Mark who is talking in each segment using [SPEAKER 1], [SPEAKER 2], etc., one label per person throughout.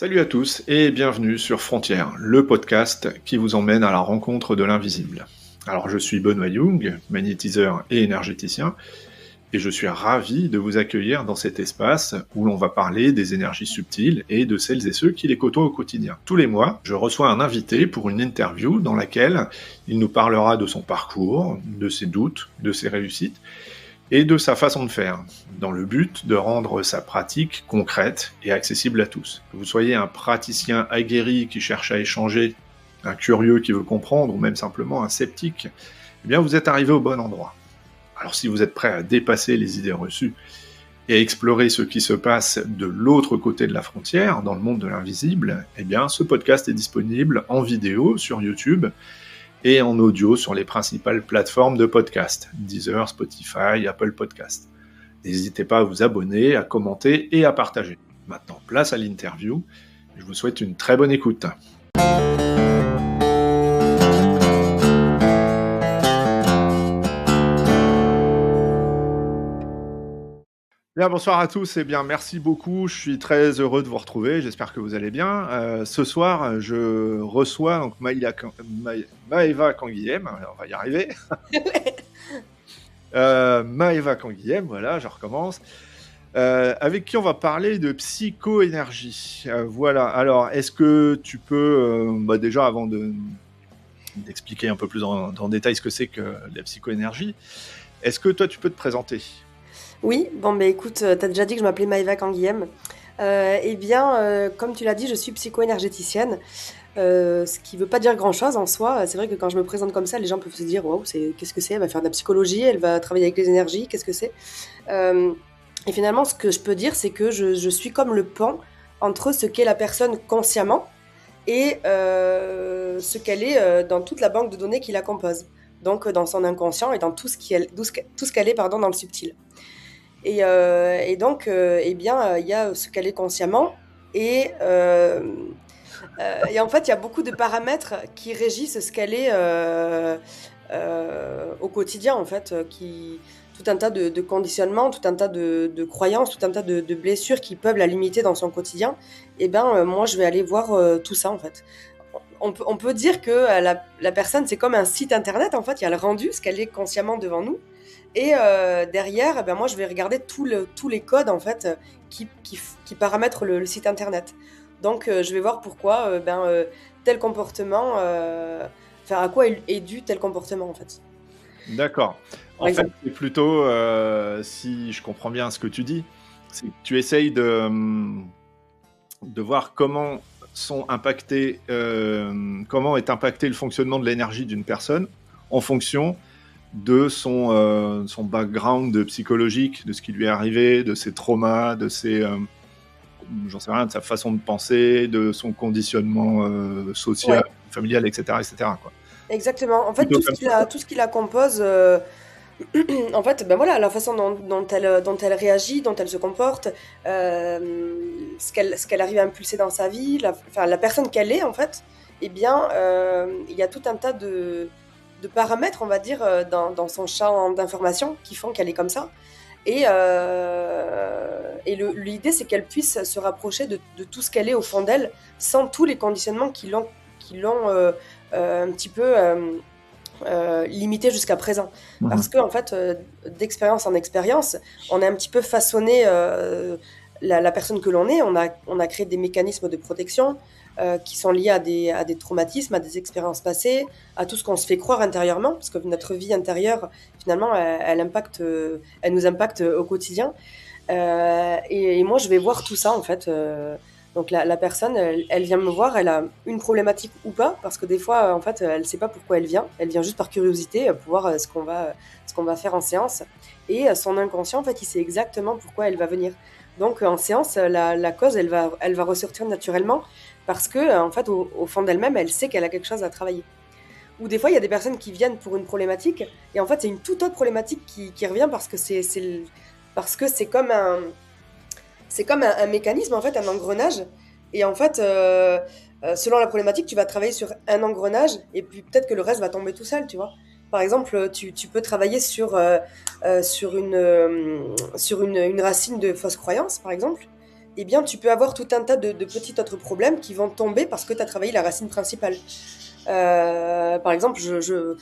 [SPEAKER 1] Salut à tous et bienvenue sur Frontières, le podcast qui vous emmène à la rencontre de l'invisible. Alors je suis Benoît Young, magnétiseur et énergéticien, et je suis ravi de vous accueillir dans cet espace où l'on va parler des énergies subtiles et de celles et ceux qui les côtoient au quotidien. Tous les mois, je reçois un invité pour une interview dans laquelle il nous parlera de son parcours, de ses doutes, de ses réussites, et de sa façon de faire, dans le but de rendre sa pratique concrète et accessible à tous. Que vous soyez un praticien aguerri qui cherche à échanger, un curieux qui veut comprendre, ou même simplement un sceptique, eh bien vous êtes arrivé au bon endroit. Alors si vous êtes prêt à dépasser les idées reçues et à explorer ce qui se passe de l'autre côté de la frontière, dans le monde de l'invisible, eh bien ce podcast est disponible en vidéo sur YouTube, et en audio sur les principales plateformes de podcast, Deezer, Spotify, Apple Podcast. N'hésitez pas à vous abonner, à commenter et à partager. Maintenant, place à l'interview. Je vous souhaite une très bonne écoute. Bien, bonsoir à tous et bien merci beaucoup. Je suis très heureux de vous retrouver. J'espère que vous allez bien. Ce soir, je reçois donc Maëva Canguilhem. On va y arriver. Maëva Canguilhem, voilà, je recommence. Avec qui on va parler de psychoénergie. Voilà. Alors, est-ce que tu peux, déjà avant d'expliquer un peu plus en détail ce que c'est que la psychoénergie, est-ce que toi tu peux te présenter ?
[SPEAKER 2] Oui, écoute, tu as déjà dit que je m'appelais Maëva Canguilhem. Comme tu l'as dit, je suis psycho-énergéticienne, ce qui ne veut pas dire grand-chose en soi. C'est vrai que quand je me présente comme ça, les gens peuvent se dire « Waouh, qu'est-ce que c'est ? Elle va faire de la psychologie, elle va travailler avec les énergies, qu'est-ce que c'est ?» Et finalement, ce que je peux dire, c'est que je suis comme le pont entre ce qu'est la personne consciemment et ce qu'elle est dans toute la banque de données qui la compose. Donc dans son inconscient et dans tout ce qu'elle est dans le subtil. Et donc, il y a ce qu'elle est consciemment. Et en fait, il y a beaucoup de paramètres qui régissent ce qu'elle est au quotidien, en fait, tout un tas de conditionnements, tout un tas de croyances, tout un tas de blessures qui peuvent la limiter dans son quotidien. Moi, je vais aller voir tout ça, en fait. On peut dire que la personne, c'est comme un site internet, en fait. Il y a le rendu, ce qu'elle est consciemment devant nous. Et derrière, moi, je vais regarder tous les codes, en fait, qui paramètrent le site internet. Donc, je vais voir pourquoi tel comportement, à quoi est dû tel comportement, en fait.
[SPEAKER 1] D'accord. En fait, c'est plutôt, si je comprends bien ce que tu dis, c'est que tu essayes de voir comment comment est impacté le fonctionnement de l'énergie d'une personne en fonction de son background psychologique, de ce qui lui est arrivé, de ses traumas, de j'en sais rien, de sa façon de penser, de son conditionnement social, familial, etc., quoi.
[SPEAKER 2] Exactement. En fait, tout ce qui la compose, en fait, la façon dont elle réagit, dont elle se comporte, ce qu'elle arrive à impulser dans sa vie, la personne qu'elle est, en fait, il y a tout un tas de paramètres, on va dire, dans son champ d'information qui font qu'elle est comme ça. Et l'idée, c'est qu'elle puisse se rapprocher de tout ce qu'elle est au fond d'elle, sans tous les conditionnements qui l'ont un petit peu limitée jusqu'à présent. Parce que, en fait, d'expérience en expérience, on a un petit peu façonné la personne que l'on est. On a créé des mécanismes de protection qui sont liés à des traumatismes, à des expériences passées, à tout ce qu'on se fait croire intérieurement, parce que notre vie intérieure, finalement, elle nous impacte au quotidien. Et moi, je vais voir tout ça, en fait. Donc la personne, elle vient me voir, elle a une problématique ou pas, parce que des fois, en fait, elle ne sait pas pourquoi elle vient juste par curiosité pour voir ce qu'on va faire en séance. Et son inconscient, en fait, il sait exactement pourquoi elle va venir. Donc en séance, la cause, elle va ressortir naturellement, parce que en fait, au fond d'elle-même, elle sait qu'elle a quelque chose à travailler. Ou des fois, il y a des personnes qui viennent pour une problématique, et en fait, c'est une toute autre problématique qui revient, parce que c'est comme un mécanisme, en fait, un engrenage. Et en fait, selon la problématique, tu vas travailler sur un engrenage, et puis peut-être que le reste va tomber tout seul, tu vois. Par exemple, tu peux travailler sur une racine de fausse croyance, par exemple. eh bien, tu peux avoir tout un tas de petits autres problèmes qui vont tomber parce que tu as travaillé la racine principale. Par exemple, je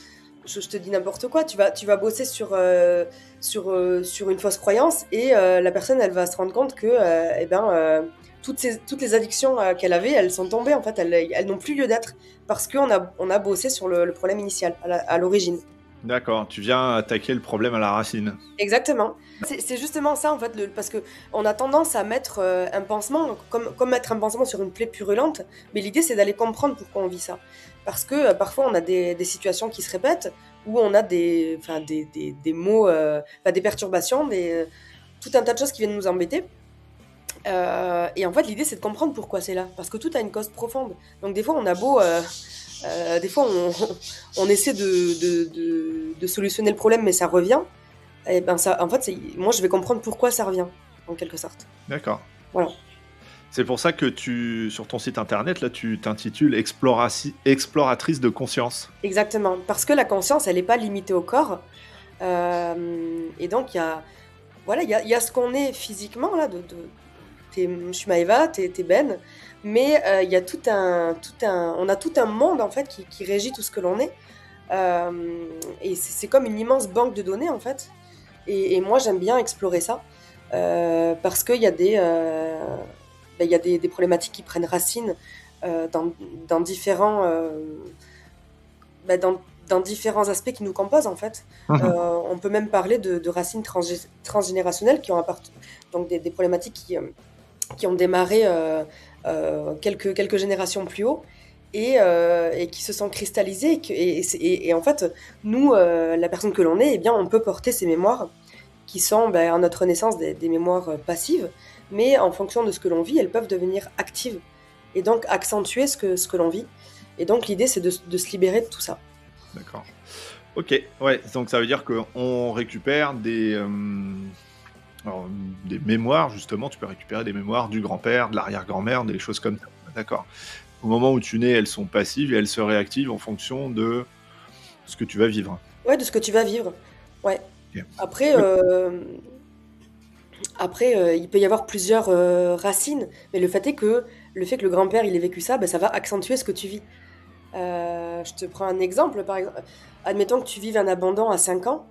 [SPEAKER 2] te dis n'importe quoi, tu vas bosser sur une fausse croyance et la personne, elle va se rendre compte que toutes les addictions qu'elle avait, elles sont tombées, en fait, elles n'ont plus lieu d'être parce on a bossé sur le problème initial, à l'origine.
[SPEAKER 1] D'accord, tu viens attaquer le problème à la racine.
[SPEAKER 2] Exactement. C'est justement ça, en fait, parce que on a tendance à mettre un pansement, comme mettre un pansement sur une plaie purulente, mais l'idée, c'est d'aller comprendre pourquoi on vit ça. Parce que parfois, on a des situations qui se répètent, où on a des mots, des perturbations, tout un tas de choses qui viennent nous embêter. Et en fait, l'idée, c'est de comprendre pourquoi c'est là, parce que tout a une cause profonde. Donc des fois, on a beau... des fois, on essaie de solutionner le problème, mais ça revient. Et ben ça, en fait, moi, je vais comprendre pourquoi ça revient, en quelque sorte.
[SPEAKER 1] D'accord.
[SPEAKER 2] Voilà.
[SPEAKER 1] C'est pour ça que sur ton site internet, là, tu t'intitules Exploratrice de conscience.
[SPEAKER 2] Exactement. Parce que la conscience, elle n'est pas limitée au corps. Et donc, il y a ce qu'on est physiquement, là. Je suis Maëva, t'es Ben. Mais il y a on a tout un monde, en fait, qui régit tout ce que l'on est. Et c'est comme une immense banque de données, en fait. Et moi, j'aime bien explorer ça. Parce qu'il y a il y a des problématiques qui prennent racine dans différents dans différents aspects qui nous composent, en fait. On peut même parler de racines transgénérationnelles donc des problématiques qui ont démarré quelques générations plus haut et qui se sont cristallisées et en fait nous la personne que l'on est, eh bien on peut porter ces mémoires qui sont à notre naissance des mémoires passives, mais en fonction de ce que l'on vit, elles peuvent devenir actives et donc accentuer ce que l'on vit. Et donc l'idée, c'est de se libérer de tout ça.
[SPEAKER 1] D'accord. Ok, ouais, donc ça veut dire qu'on récupère des mémoires, justement, tu peux récupérer des mémoires du grand-père, de l'arrière-grand-mère, des choses comme ça. D'accord. Au moment où tu nais, elles sont passives et elles se réactivent en fonction de ce que tu vas vivre.
[SPEAKER 2] Ouais, de ce que tu vas vivre. Ouais. Okay. Après, il peut y avoir plusieurs racines, mais le fait que le grand-père il ait vécu ça, ça va accentuer ce que tu vis. Je te prends un exemple, par exemple. Admettons que tu vives un abandon à 5 ans,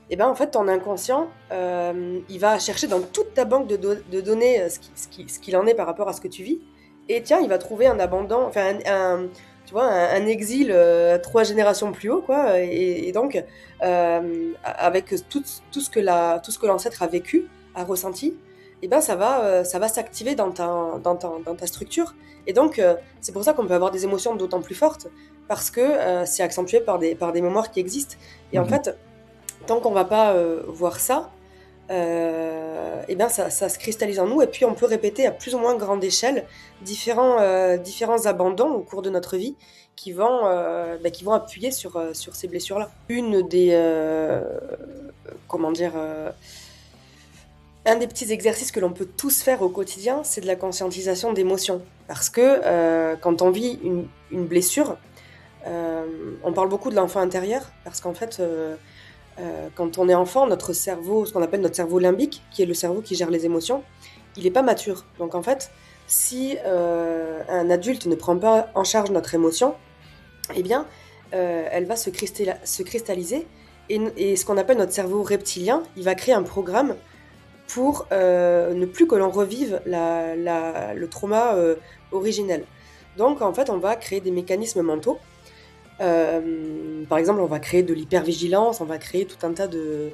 [SPEAKER 2] et en fait ton inconscient, il va chercher dans toute ta banque de données ce qu'il en est par rapport à ce que tu vis, et tiens, il va trouver un abandon, enfin tu vois, un exil 3 générations plus haut, quoi, et donc avec tout ce que l'ancêtre a vécu, a ressenti, ça va s'activer dans ta structure. Et donc, c'est pour ça qu'on peut avoir des émotions d'autant plus fortes, parce que c'est accentué par des mémoires qui existent. Et en fait, tant qu'on ne va pas voir ça, ça se cristallise en nous, et puis on peut répéter à plus ou moins grande échelle différents abandons au cours de notre vie qui vont appuyer sur ces blessures-là. Une des... un des petits exercices que l'on peut tous faire au quotidien, c'est de la conscientisation d'émotions. Parce que quand on vit une blessure, on parle beaucoup de l'enfant intérieur, parce qu'en fait, quand on est enfant, notre cerveau, ce qu'on appelle notre cerveau limbique, qui est le cerveau qui gère les émotions, il n'est pas mature. Donc en fait, si un adulte ne prend pas en charge notre émotion, elle va se cristalliser, et ce qu'on appelle notre cerveau reptilien, il va créer un programme pour ne plus que l'on revive le trauma originel. Donc en fait, on va créer des mécanismes mentaux. Par exemple, on va créer de l'hypervigilance, on va créer tout un tas de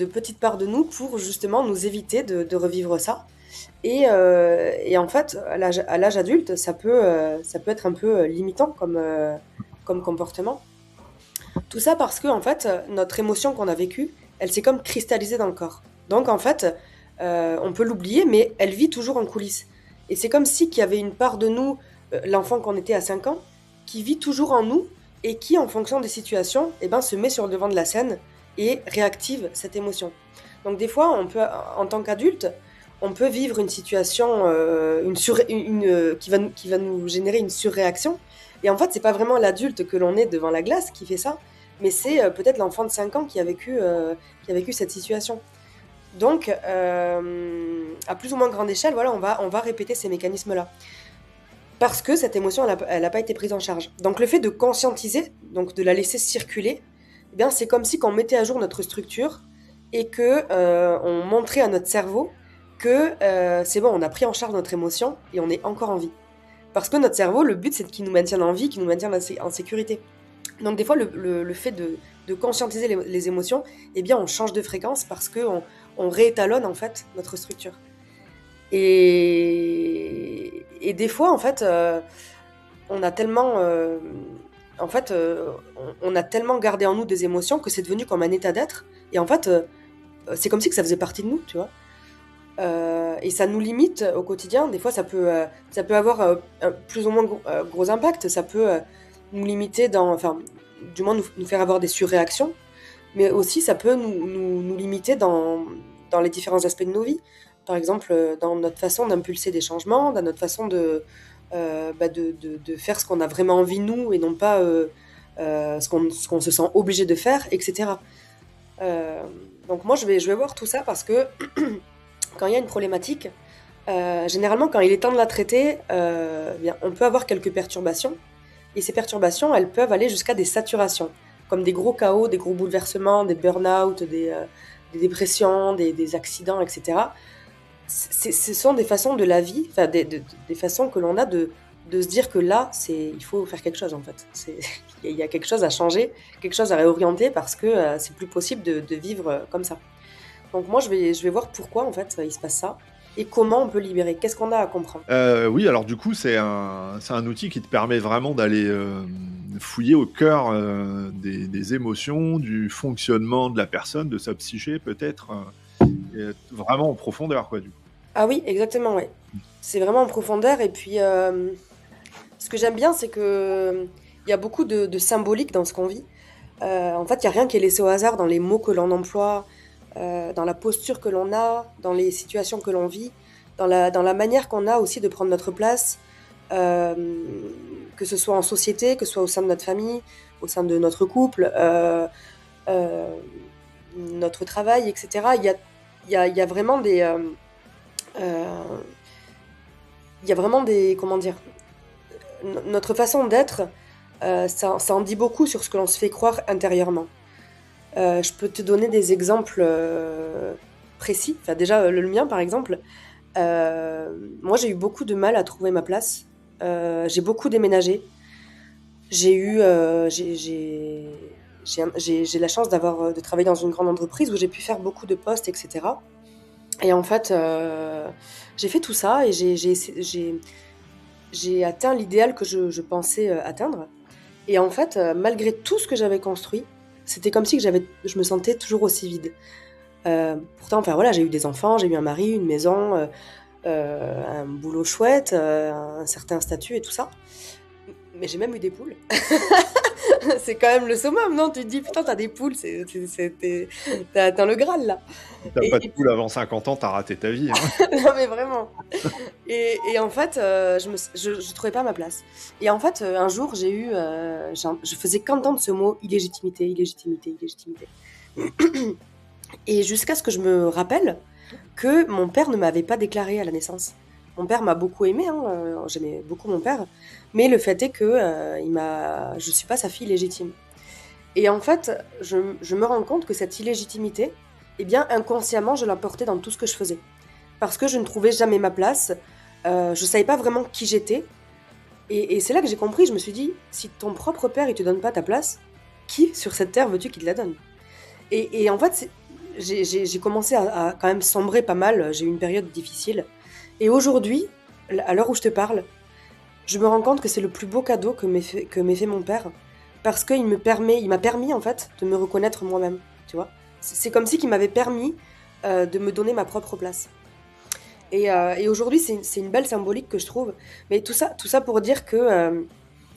[SPEAKER 2] petites parts de nous pour justement nous éviter de revivre ça. Et en fait, à l'âge adulte, ça peut être un peu limitant comme comportement. Tout ça parce que en fait, notre émotion qu'on a vécue, elle s'est comme cristallisée dans le corps. Donc en fait, on peut l'oublier, mais elle vit toujours en coulisses. Et c'est comme si qu'il y avait une part de nous, l'enfant qu'on était à 5 ans, qui vit toujours en nous et qui, en fonction des situations, se met sur le devant de la scène et réactive cette émotion. Donc des fois, on peut, en tant qu'adulte, on peut vivre une situation qui va nous générer une surréaction. Et en fait, c'est pas vraiment l'adulte que l'on est devant la glace qui fait ça, mais c'est peut-être l'enfant de 5 ans qui a vécu cette situation. Donc, à plus ou moins grande échelle, voilà, on va répéter ces mécanismes-là. Parce que cette émotion, elle a pas été prise en charge. Donc, le fait de conscientiser, donc de la laisser circuler, eh bien, c'est comme si on mettait à jour notre structure et que on montrait à notre cerveau que c'est bon, on a pris en charge notre émotion et on est encore en vie. Parce que notre cerveau, le but, c'est qu'il nous maintienne en vie, qu'il nous maintienne en sécurité. Donc des fois, le fait de conscientiser les émotions, eh bien, on change de fréquence parce qu'on on réétalonne en fait notre structure. Et des fois, en fait, on a tellement, on a tellement gardé en nous des émotions que c'est devenu comme un état d'être. Et en fait, c'est comme si que ça faisait partie de nous, tu vois. Et ça nous limite au quotidien. Des fois, ça peut avoir un plus ou moins gros impact. Ça peut nous limiter enfin, du moins nous faire avoir des surréactions. Mais aussi, ça peut nous limiter dans les différents aspects de nos vies. Par exemple, dans notre façon d'impulser des changements, dans notre façon de faire ce qu'on a vraiment envie nous et non pas ce qu'on se sent obligé de faire, etc. Donc moi, je vais voir tout ça parce que quand il y a une problématique, généralement, quand il est temps de la traiter, bien, on peut avoir quelques perturbations. Et ces perturbations, elles peuvent aller jusqu'à des saturations, comme des gros chaos, des gros bouleversements, des burn-out, des dépressions, des accidents, etc. Ce sont des façons de la vie, enfin des façons que l'on a de se dire que là, il faut faire quelque chose en fait. Il y a quelque chose à changer, quelque chose à réorienter parce que c'est plus possible de vivre comme ça. Donc moi, je vais voir pourquoi en fait il se passe ça et comment on peut libérer. Qu'est-ce qu'on a à comprendre?
[SPEAKER 1] Oui, alors du coup, c'est un outil qui te permet vraiment d'aller fouiller au cœur des émotions, du fonctionnement de la personne, de sa psyché peut-être, et vraiment en profondeur, quoi, du coup.
[SPEAKER 2] Ah oui, exactement, ouais. C'est vraiment en profondeur. Et puis, ce que j'aime bien, c'est que il y a beaucoup de symbolique dans ce qu'on vit. En fait, il n'y a rien qui est laissé au hasard dans les mots que l'on emploie, dans la posture que l'on a, dans les situations que l'on vit, dans la manière qu'on a aussi de prendre notre place, euh, que ce soit en société, que ce soit au sein de notre famille, au sein de notre couple, euh, notre travail, etc. Il y a vraiment euh, il y a vraiment des, comment dire, notre façon d'être, ça en dit beaucoup sur ce que l'on se fait croire intérieurement. Je peux te donner des exemples précis. Enfin, déjà, le mien, par exemple. Moi, j'ai eu beaucoup de mal à trouver ma place. J'ai beaucoup déménagé. J'ai eu, j'ai la chance de travailler dans une grande entreprise où j'ai pu faire beaucoup de postes, etc. Et en fait, j'ai fait tout ça et j'ai atteint l'idéal que je pensais atteindre. Et en fait, malgré tout ce que j'avais construit, c'était comme si que je me sentais toujours aussi vide. Pourtant, enfin voilà, j'ai eu des enfants, j'ai eu un mari, une maison, un boulot chouette, un certain statut et tout ça. Mais j'ai même eu des poules. C'est quand même le summum, non? Tu te dis, putain, t'as des poules, t'as atteint le Graal, là.
[SPEAKER 1] Si t'as pas de poule avant 50 ans, t'as raté ta vie, hein.
[SPEAKER 2] Non, mais vraiment. Et en fait, je trouvais pas ma place. Et en fait, un jour, je faisais qu'entendre ce mot illégitimité, illégitimité, illégitimité. Et jusqu'à ce que je me rappelle que mon père ne m'avait pas déclaré à la naissance. Mon père m'a beaucoup aimé, hein, j'aimais beaucoup mon père, mais le fait est que je suis pas sa fille légitime. Et en fait, je me rends compte que cette illégitimité, eh bien, inconsciemment, je la portais dans tout ce que je faisais. Parce que je ne trouvais jamais ma place, je savais pas vraiment qui j'étais. Et c'est là que j'ai compris, je me suis dit, si ton propre père, il te donne pas ta place, qui sur cette terre veux-tu qu'il te la donne? Et en fait, j'ai commencé à quand même sombrer pas mal, j'ai eu une période difficile. Et aujourd'hui, à l'heure où je te parle, je me rends compte que c'est le plus beau cadeau que m'ait fait mon père. Parce qu'il il m'a permis en fait de me reconnaître moi-même, tu vois. C'est comme si qu'il m'avait permis de me donner ma propre place. Et aujourd'hui, c'est une belle symbolique que je trouve. Mais tout ça pour dire que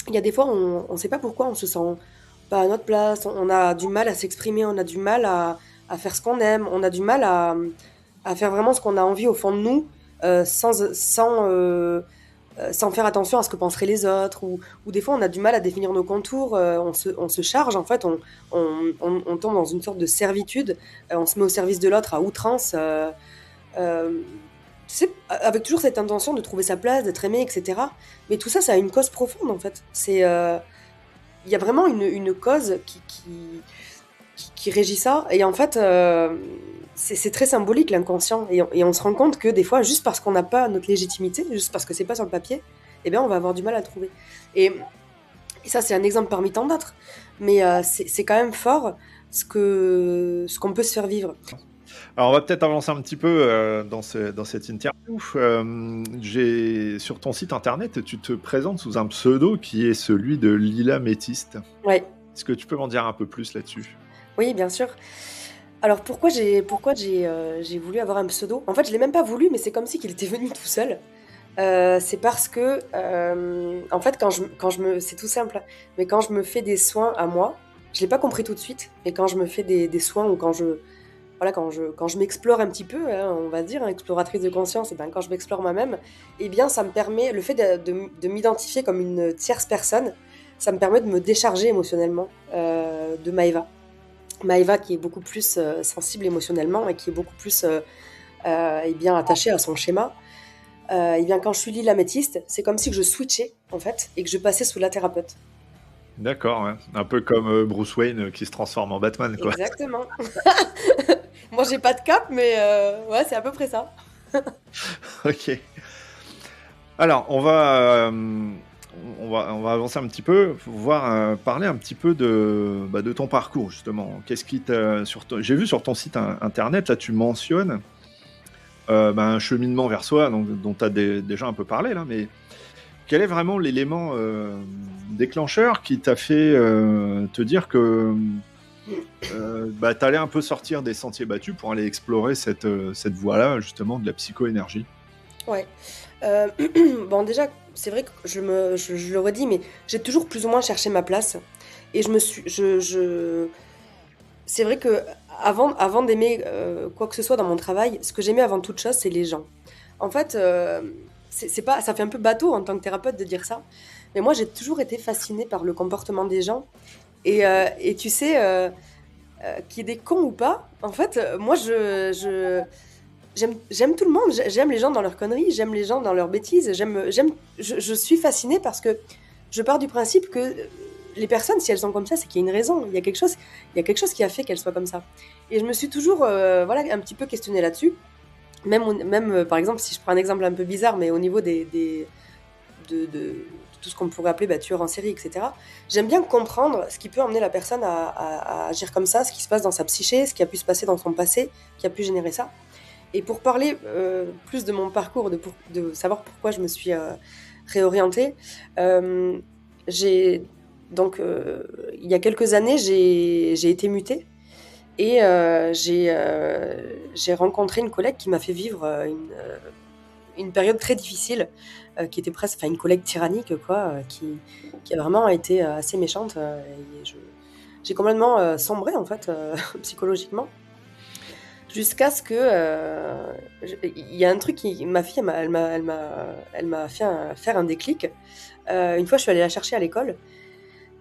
[SPEAKER 2] il y a des fois, on ne sait pas pourquoi on se sent pas à notre place, on a du mal à s'exprimer, on a du mal à faire ce qu'on aime, on a du mal à faire vraiment ce qu'on a envie au fond de nous, sans sans faire attention à ce que penseraient les autres, ou des fois on a du mal à définir nos contours, on se charge, en fait, on tombe dans une sorte de servitude, on se met au service de l'autre à outrance, euh, tu sais, avec toujours cette intention de trouver sa place, d'être aimé, etc. Mais tout ça, ça a une cause profonde, en fait. Il y a vraiment une cause qui régit ça. Et en fait, c'est très symbolique, l'inconscient. Et on se rend compte que des fois, juste parce qu'on n'a pas notre légitimité, juste parce que c'est pas sur le papier, eh bien, on va avoir du mal à le trouver. Et ça, c'est un exemple parmi tant d'autres. Mais c'est quand même fort ce qu'on peut se faire vivre.
[SPEAKER 1] Alors, on va peut-être avancer un petit peu dans cette interview. Sur ton site internet, tu te présentes sous un pseudo qui est celui de Lila Métiste.
[SPEAKER 2] Ouais.
[SPEAKER 1] Est-ce que tu peux m'en dire un peu plus là-dessus?
[SPEAKER 2] Oui, bien sûr. Alors pourquoi j'ai voulu avoir un pseudo? En fait, je l'ai même pas voulu, mais c'est comme si qu'il était venu tout seul. C'est parce que, en fait, c'est tout simple, hein, mais quand je me fais des soins à moi, je l'ai pas compris tout de suite, mais quand je me fais des soins ou voilà, quand je m'explore un petit peu, hein, on va dire, hein, exploratrice de conscience, et ben, quand je m'explore moi-même, eh bien, ça me permet, le fait de m'identifier comme une tierce personne, ça me permet de me décharger émotionnellement de Maëva. Maëva qui est beaucoup plus sensible émotionnellement et qui est beaucoup plus eh bien, attachée à son schéma. Eh bien, quand je suis Lila Métiste, c'est comme si que je switchais, en fait, et que je passais sous la thérapeute.
[SPEAKER 1] D'accord, ouais. Un peu comme Bruce Wayne qui se transforme en Batman, quoi.
[SPEAKER 2] Exactement. Moi, j'ai pas de cap, mais ouais, c'est à peu près ça.
[SPEAKER 1] Ok. Alors, on va avancer un petit peu, parler un petit peu de ton parcours, justement. Qu'est-ce qui t'a... J'ai vu sur ton site internet, là, tu mentionnes un cheminement vers soi, dont tu as déjà un peu parlé, là, mais quel est vraiment l'élément déclencheur qui t'a fait te dire que t'allais un peu sortir des sentiers battus pour aller explorer cette voie-là, justement, de la psychoénergie?
[SPEAKER 2] Ouais. Bon, déjà, c'est vrai que je le redis, mais j'ai toujours plus ou moins cherché ma place. Et c'est vrai que avant d'aimer quoi que ce soit dans mon travail, ce que j'aimais avant toute chose, c'est les gens. En fait, c'est pas, ça fait un peu bateau en tant que thérapeute de dire ça, mais moi j'ai toujours été fascinée par le comportement des gens. Et tu sais, qu'il y ait des cons ou pas, en fait, moi j'aime tout le monde, j'aime les gens dans leurs conneries, j'aime les gens dans leurs bêtises, je suis fascinée parce que je pars du principe que les personnes, si elles sont comme ça, c'est qu'il y a une raison, il y a quelque chose qui a fait qu'elles soient comme ça. Et je me suis toujours voilà, un petit peu questionnée là-dessus. Même par exemple, si je prends un exemple un peu bizarre, mais au niveau de tout ce qu'on pourrait appeler tueur en série, etc. J'aime bien comprendre ce qui peut emmener la personne à agir comme ça, ce qui se passe dans sa psyché, ce qui a pu se passer dans son passé, qui a pu générer ça. Et pour parler plus de mon parcours, de savoir pourquoi je me suis réorientée, il y a quelques années, j'ai été mutée et j'ai rencontré une collègue qui m'a fait vivre une période très difficile, qui était presque, enfin une collègue tyrannique, quoi, qui a vraiment été assez méchante. Et j'ai complètement sombré, en fait, psychologiquement. Jusqu'à ce que il y a un truc ma fille elle m'a fait faire un déclic. Une fois je suis allée la chercher à l'école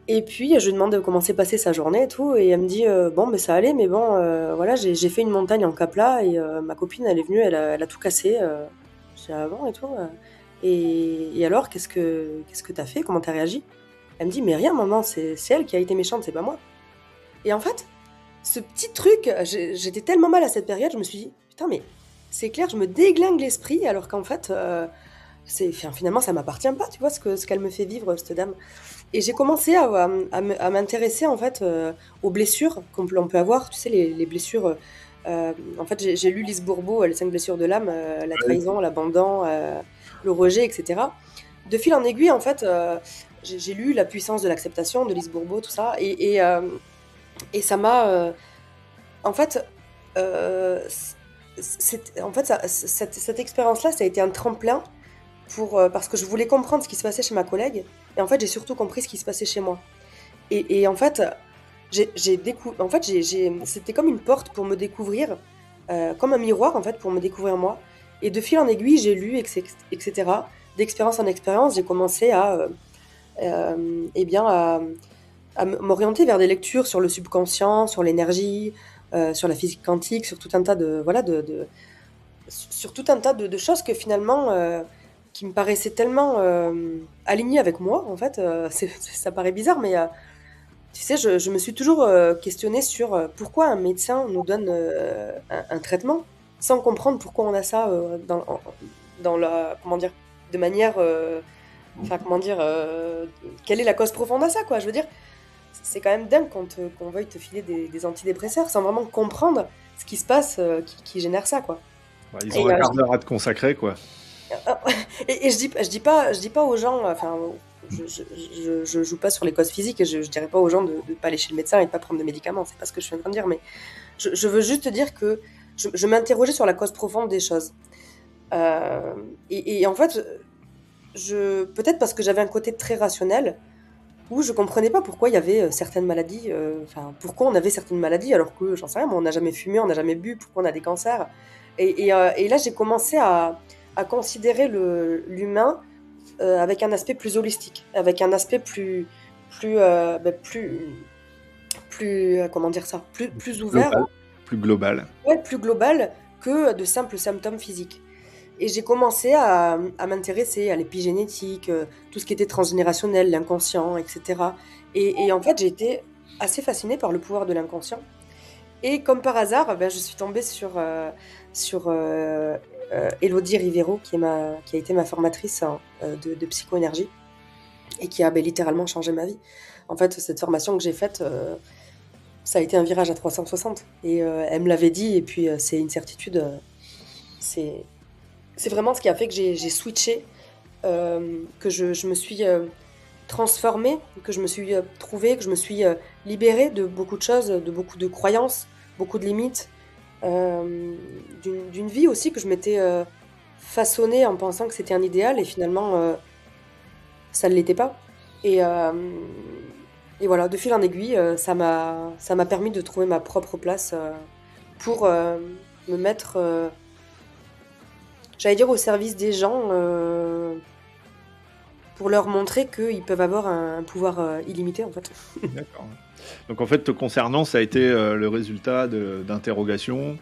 [SPEAKER 2] et puis je lui demande comment s'est passée sa journée et tout, et elle me dit bon mais ça allait, mais bon voilà, j'ai fait une montagne en Capla et ma copine elle est venue, elle a tout cassé. Je dis ah bon et tout, et alors qu'est-ce que t'as fait, comment t'as réagi? Elle me dit mais rien maman, c'est elle qui a été méchante, c'est pas moi. Et en fait, ce petit truc, j'étais tellement mal à cette période, je me suis dit, putain, mais c'est clair, je me déglingue l'esprit, alors qu'en fait, finalement, ça m'appartient pas, tu vois, ce qu'elle me fait vivre, cette dame. Et j'ai commencé à m'intéresser, en fait, aux blessures qu'on peut avoir, tu sais, les blessures. En fait, j'ai lu Lise Bourbeau, Les 5 blessures de l'âme, la trahison, l'abandon, le rejet, etc. De fil en aiguille, en fait, j'ai lu La puissance de l'acceptation de Lise Bourbeau, tout ça, et ça m'a. En fait, cette expérience-là, ça a été un tremplin parce que je voulais comprendre ce qui se passait chez ma collègue. Et en fait, j'ai surtout compris ce qui se passait chez moi. Et en fait, c'était comme une porte pour me découvrir, comme un miroir, en fait, pour me découvrir moi. Et de fil en aiguille, j'ai lu, etc. d'expérience en expérience, j'ai commencé eh bien, à m'orienter vers des lectures sur le subconscient, sur l'énergie, sur la physique quantique, sur tout un tas de, voilà, sur tout un tas de choses que finalement, qui me paraissaient tellement alignées avec moi, en fait. Ça paraît bizarre, mais tu sais, je me suis toujours questionnée sur pourquoi un médecin nous donne un traitement sans comprendre pourquoi on a ça dans la, comment dire, de manière, enfin, comment dire, quelle est la cause profonde à ça, quoi. Je veux dire, c'est quand même dingue qu'on veuille te filer des antidépresseurs sans vraiment comprendre ce qui se passe qui génère ça, quoi.
[SPEAKER 1] Ouais, ils ont
[SPEAKER 2] Et,
[SPEAKER 1] un quart d'heure à te consacrer, quoi.
[SPEAKER 2] et je dis pas aux gens, enfin, je joue pas sur les causes physiques et je dirais pas aux gens de pas aller chez le médecin et de pas prendre de médicaments, c'est pas ce que je suis en train de dire, mais je veux juste dire que je m'interrogeais sur la cause profonde des choses. Et en fait, peut-être parce que j'avais un côté très rationnel, où je comprenais pas pourquoi il y avait certaines maladies, enfin, pourquoi on avait certaines maladies alors que, j'en sais rien, moi, on n'a jamais fumé, on n'a jamais bu, pourquoi on a des cancers. Et là, j'ai commencé à considérer l'humain avec un aspect plus holistique, avec un aspect comment dire ça, plus ouvert,
[SPEAKER 1] Global. Plus global.
[SPEAKER 2] ouais, plus global que de simples symptômes physiques. Et j'ai commencé à m'intéresser à l'épigénétique, tout ce qui était transgénérationnel, l'inconscient, etc. Et en fait, j'ai été assez fascinée par le pouvoir de l'inconscient. Et comme par hasard, ben, je suis tombée sur Élodie Rivero, qui a été ma formatrice de psychoénergie et qui a littéralement changé ma vie. En fait, cette formation que j'ai faite, ça a été un virage à 360. Et elle me l'avait dit, et puis c'est une certitude. C'est vraiment ce qui a fait que j'ai switché, que je me suis transformée, que je me suis trouvée, que je me suis libérée de beaucoup de choses, de beaucoup de croyances, beaucoup de limites, d'une vie aussi que je m'étais façonnée en pensant que c'était un idéal et finalement ça ne l'était pas. Et, euh, et voilà, de fil en aiguille, ça m'a permis de trouver ma propre place pour me mettre, j'allais dire, au service des gens, pour leur montrer qu'ils peuvent avoir un pouvoir illimité, en fait.
[SPEAKER 1] D'accord. Donc en fait, te concernant, ça a été le résultat d'interrogations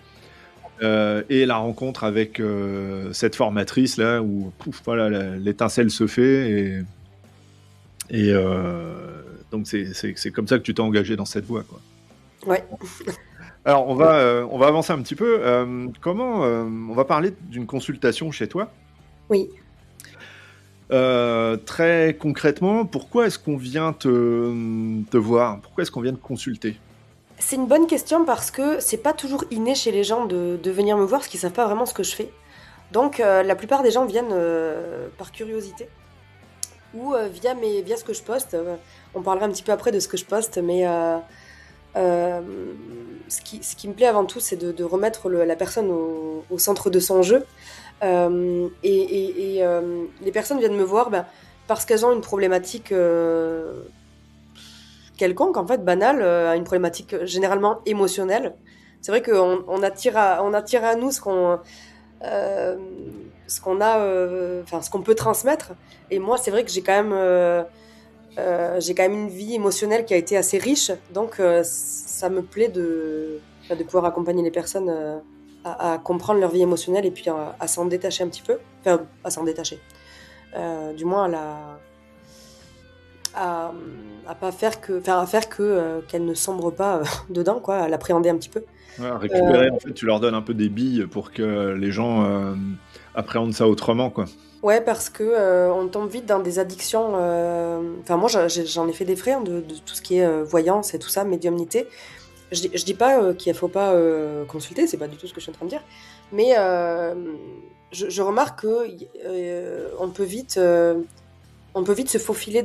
[SPEAKER 1] et la rencontre avec cette formatrice là où pouf, voilà, l'étincelle se fait et donc c'est comme ça que tu t'es engagé dans cette voie, quoi.
[SPEAKER 2] Ouais.
[SPEAKER 1] Alors on va avancer un petit peu. Comment on va parler d'une consultation chez toi?
[SPEAKER 2] Oui.
[SPEAKER 1] Très concrètement, pourquoi est-ce qu'on vient te voir? Pourquoi est-ce qu'on vient te consulter?
[SPEAKER 2] C'est une bonne question parce que c'est pas toujours inné chez les gens de venir me voir parce qu'ils savent pas vraiment ce que je fais. Donc la plupart des gens viennent par curiosité ou via ce que je poste. On parlera un petit peu après de ce que je poste, mais ce qui me plaît avant tout, c'est de remettre la personne au centre de son jeu. Les personnes viennent me voir parce qu'elles ont une problématique quelconque, en fait, banale, une problématique généralement émotionnelle. C'est vrai on attire à nous euh, ce qu'on a, enfin, ce qu'on peut transmettre. Et moi, c'est vrai que j'ai quand même une vie émotionnelle qui a été assez riche, donc ça me plaît de pouvoir accompagner les personnes à comprendre leur vie émotionnelle et puis à s'en détacher un petit peu, enfin à s'en détacher, du moins à pas faire que, enfin à faire que qu'elles ne sombrent pas dedans, quoi, à l'appréhender un petit peu.
[SPEAKER 1] Ouais, récupérer, en fait, tu leur donnes un peu des billes pour que les gens appréhendent ça autrement, quoi.
[SPEAKER 2] Ouais, parce que on tombe vite dans des addictions. Enfin, moi, j'en ai fait des frais, hein, de tout ce qui est voyance et tout ça, médiumnité. Je dis pas qu'il faut pas consulter, c'est pas du tout ce que je suis en train de dire. Mais je remarque que on peut vite se faufiler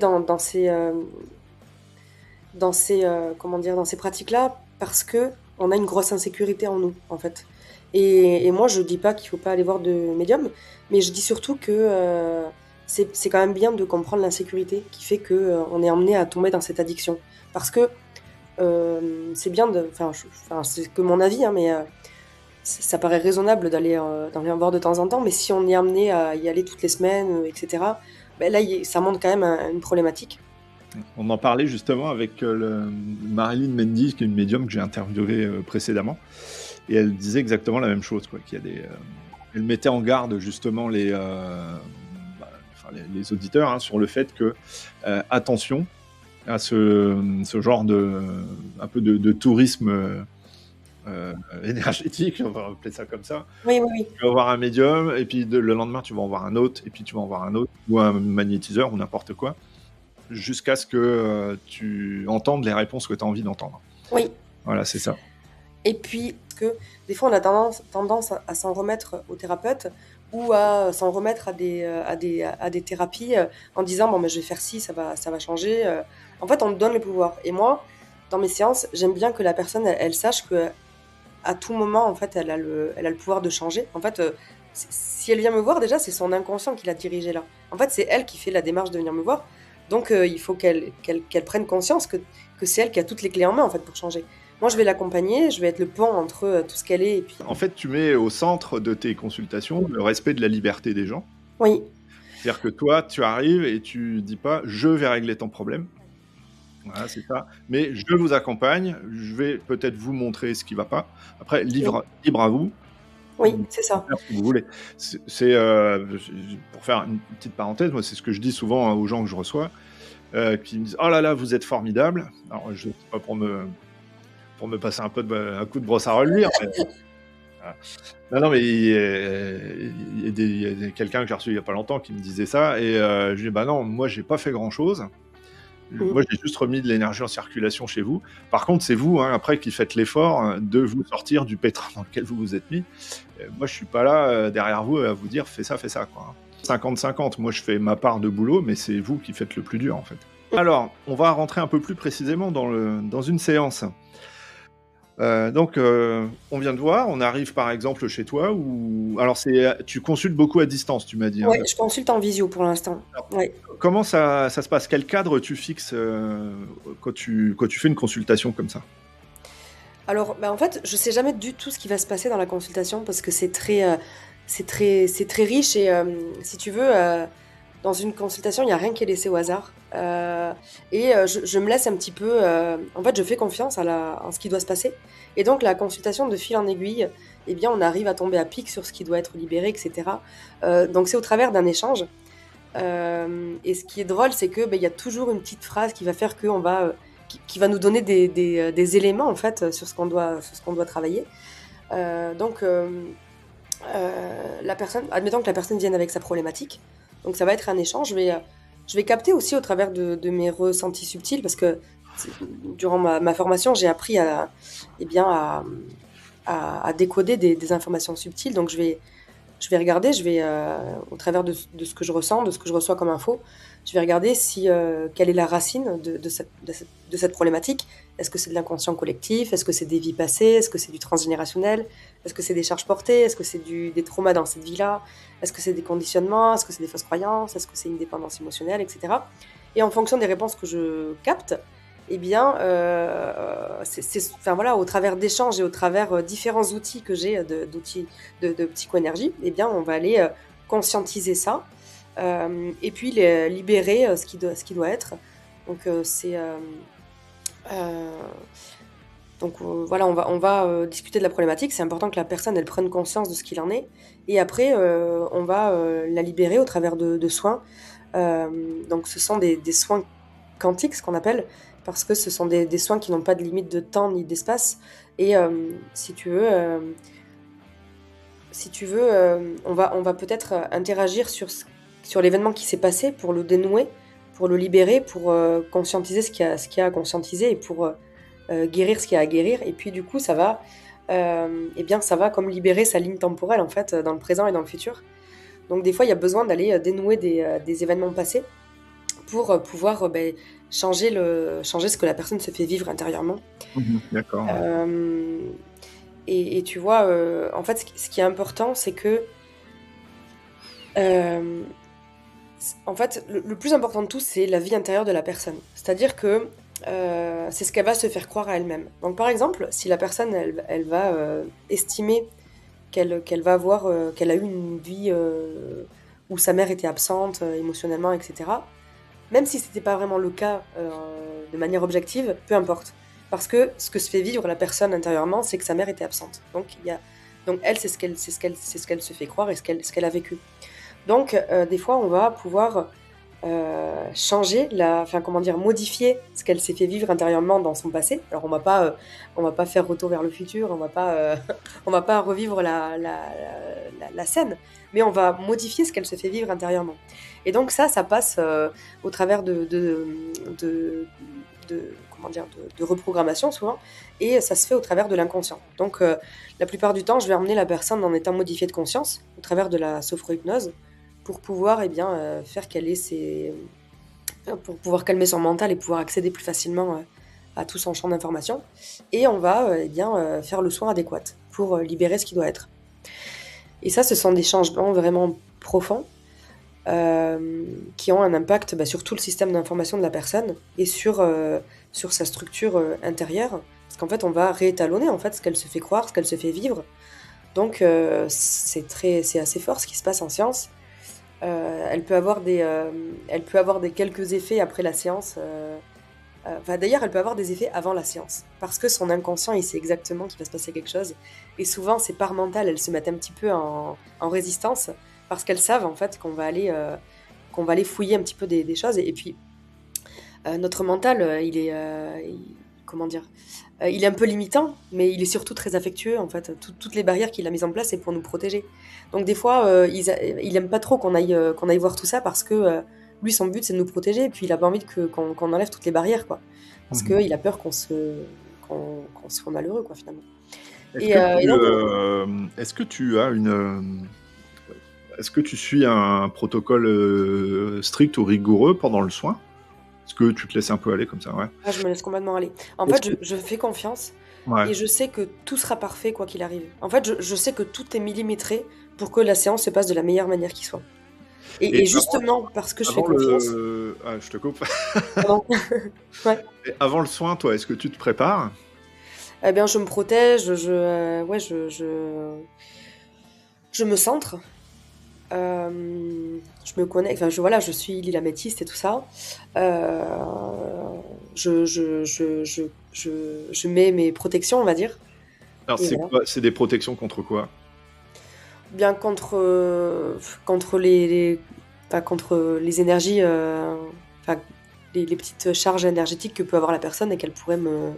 [SPEAKER 2] comment dire, dans ces pratiques-là parce que on a une grosse insécurité en nous, en fait. Et moi, je dis pas qu'il faut pas aller voir de médium, mais je dis surtout que c'est quand même bien de comprendre l'insécurité qui fait que on est emmené à tomber dans cette addiction. Parce que c'est bien de, enfin, c'est que mon avis, hein, mais ça paraît raisonnable d'aller en voir de temps en temps, mais si on est amené à y aller toutes les semaines, etc., ben là, ça montre quand même une problématique.
[SPEAKER 1] On en parlait justement avec Marilyn Mendy, qui est une médium que j'ai interviewée précédemment, et elle disait exactement la même chose, quoi, qu'il y a elle mettait en garde justement les auditeurs, hein, sur le fait que attention à ce genre un peu de tourisme énergétique, on va appeler ça comme ça.
[SPEAKER 2] Oui, oui, oui.
[SPEAKER 1] Tu vas voir un médium, et puis le lendemain tu vas en voir un autre, et puis tu vas en voir un autre, ou un magnétiseur, ou n'importe quoi, jusqu'à ce que tu entendes les réponses que tu as envie d'entendre.
[SPEAKER 2] Oui.
[SPEAKER 1] Voilà, c'est ça.
[SPEAKER 2] Et puis, que des fois, on a tendance à s'en remettre au thérapeute ou à s'en remettre à des thérapies en disant bon, mais je vais faire ci, ça va changer. En fait, on te donne le pouvoir. Et moi, dans mes séances, j'aime bien que la personne, elle sache que à tout moment, en fait, elle a le pouvoir de changer. En fait, si elle vient me voir, déjà, c'est son inconscient qui l'a dirigée là. En fait, c'est elle qui fait la démarche de venir me voir. Donc, il faut qu'elle prenne conscience que c'est elle qui a toutes les clés en main, en fait, pour changer. Moi, je vais l'accompagner, je vais être le pont entre tout ce qu'elle est et puis...
[SPEAKER 1] En fait, tu mets au centre de tes consultations le respect de la liberté des gens.
[SPEAKER 2] Oui.
[SPEAKER 1] C'est-à-dire que toi, tu arrives et tu dis pas « je vais régler ton problème ». Voilà, c'est ça. Mais je vous accompagne, je vais peut-être vous montrer ce qui ne va pas. Après, libre à vous.
[SPEAKER 2] Oui, c'est ça.
[SPEAKER 1] Faire ce que vous voulez. Pour faire une petite parenthèse, moi, c'est ce que je dis souvent aux gens que je reçois, qui me disent « oh là là, vous êtes formidable ». Alors, je ne sais pas pour me passer un coup de brosse à reluire. Mais... Non, mais il y a quelqu'un que j'ai reçu il n'y a pas longtemps qui me disait ça, et je lui dis bah non, moi j'ai pas fait grand chose. Moi j'ai juste remis de l'énergie en circulation chez vous. Par contre, c'est vous, après, qui faites l'effort de vous sortir du pétrin dans lequel vous vous êtes mis. Moi je suis pas là derrière vous à vous dire fais ça, quoi. 50-50, moi je fais ma part de boulot, mais c'est vous qui faites le plus dur, en fait. Alors, on va rentrer un peu plus précisément dans une séance. Donc, on vient de voir, on arrive par exemple chez toi, ou alors tu consultes beaucoup à distance, tu m'as dit.
[SPEAKER 2] Oui, je consulte en visio pour l'instant. Ouais.
[SPEAKER 1] Comment ça se passe? Quel cadre tu fixes quand tu fais une consultation comme ça?
[SPEAKER 2] Alors, en fait, je sais jamais du tout ce qui va se passer dans la consultation parce que c'est très riche et si tu veux, dans une consultation, il n'y a rien qui est laissé au hasard. Je me laisse un petit peu... en fait, je fais confiance en ce qui doit se passer. Et donc, la consultation de fil en aiguille, eh bien, on arrive à tomber à pic sur ce qui doit être libéré, etc. Donc, c'est au travers d'un échange. Et ce qui est drôle, c'est que il y a toujours une petite phrase qui va faire qu'on va... qui va nous donner des éléments, en fait, sur ce qu'on doit travailler. La personne... Admettons que la personne vienne avec sa problématique. Donc ça va être un échange. Je vais capter aussi au travers de mes ressentis subtils parce que durant ma formation, j'ai appris à décoder des informations subtiles. Donc je vais regarder, au travers de ce que je ressens, de ce que je reçois comme info, je vais regarder quelle est la racine de cette problématique. Est-ce que c'est de l'inconscient collectif? Est-ce que c'est des vies passées? Est-ce que c'est du transgénérationnel? Est-ce que c'est des charges portées? Est-ce que c'est des traumas dans cette vie-là? Est-ce que c'est des conditionnements? Est-ce que c'est des fausses croyances? Est-ce que c'est une dépendance émotionnelle, etc. Et en fonction des réponses que je capte, eh bien, au travers d'échanges et au travers différents outils que j'ai de psychoénergie, eh bien, on va aller conscientiser ça et puis libérer ce qui doit être. Donc, voilà, on va discuter de la problématique. C'est important que la personne elle prenne conscience de ce qu'il en est. Et après, on va la libérer au travers de soins. Donc, ce sont des soins quantiques, ce qu'on appelle, parce que ce sont des soins qui n'ont pas de limite de temps ni d'espace. Et si tu veux, on va peut-être interagir sur l'événement qui s'est passé pour le dénouer, pour le libérer, pour conscientiser ce qu'il y a à conscientiser et pour guérir ce qu'il y a à guérir. Et puis du coup, ça va comme libérer sa ligne temporelle en fait, dans le présent et dans le futur. Donc des fois, il y a besoin d'aller dénouer des événements passés pour pouvoir changer ce que la personne se fait vivre intérieurement.
[SPEAKER 1] D'accord.
[SPEAKER 2] Et tu vois, en fait, ce qui est important, c'est que en fait, le plus important de tout, c'est la vie intérieure de la personne. C'est-à-dire que c'est ce qu'elle va se faire croire à elle-même. Donc, par exemple, si la personne, elle va estimer qu'elle va avoir, qu'elle a eu une vie où sa mère était absente émotionnellement, etc. Même si c'était pas vraiment le cas de manière objective, peu importe. Parce que ce que se fait vivre la personne intérieurement, c'est que sa mère était absente. Donc elle, c'est ce qu'elle se fait croire et ce qu'elle a vécu. Donc des fois, on va pouvoir changer, modifier ce qu'elle s'est fait vivre intérieurement dans son passé. Alors on va pas faire retour vers le futur, on va pas revivre la scène, mais on va modifier ce qu'elle se fait vivre intérieurement. Et donc ça passe au travers de reprogrammation souvent, et ça se fait au travers de l'inconscient. Donc la plupart du temps, je vais emmener la personne en état modifié de conscience au travers de la sophrohypnose pour pouvoir faire pour pouvoir calmer son mental et pouvoir accéder plus facilement à tout son champ d'information. Et on va faire le soin adéquat pour libérer ce qui doit être. Et ça, ce sont des changements vraiment profonds qui ont un impact sur tout le système d'information de la personne et sur sa structure intérieure. Parce qu'en fait, on va réétalonner ce qu'elle se fait croire, ce qu'elle se fait vivre. Donc, c'est assez fort ce qui se passe en séance. Elle peut avoir des quelques effets après la séance. D'ailleurs, elle peut avoir des effets avant la séance. Parce que son inconscient, il sait exactement qu'il va se passer quelque chose. Et souvent, ses parts mentales, elles se mettent un petit peu en résistance. Parce qu'elles savent, en fait, qu'on va aller fouiller un petit peu des choses. Et puis, notre mental, il est un peu limitant, mais il est surtout très affectueux, en fait. Toutes les barrières qu'il a mises en place, c'est pour nous protéger. Donc des fois, il aime pas trop qu'on aille voir tout ça parce que lui, son but, c'est de nous protéger, et puis il a pas envie qu'on enlève toutes les barrières, quoi. Parce qu'il a peur qu'on soit malheureux, quoi, finalement.
[SPEAKER 1] Est-ce que tu suis un protocole strict ou rigoureux pendant le soin? Est-ce que tu te laisses un peu aller comme ça, ouais?
[SPEAKER 2] Je me laisse complètement aller. En fait, je fais confiance,
[SPEAKER 1] Ouais.
[SPEAKER 2] et je sais que tout sera parfait quoi qu'il arrive. En fait, je sais que tout est millimétré pour que la séance se passe de la meilleure manière qui soit. Et justement, parce que je fais confiance...
[SPEAKER 1] je te coupe.
[SPEAKER 2] Pardon. Ouais.
[SPEAKER 1] Et avant le soin, toi, est-ce que tu te prépares?
[SPEAKER 2] Eh bien, je me protège, je me centre. Je me connecte, je suis Lila Métiste et tout ça. Je mets mes protections, on va dire.
[SPEAKER 1] Alors, c'est des protections contre quoi?
[SPEAKER 2] Bien contre les énergies, les petites charges énergétiques que peut avoir la personne et qu'elle pourrait me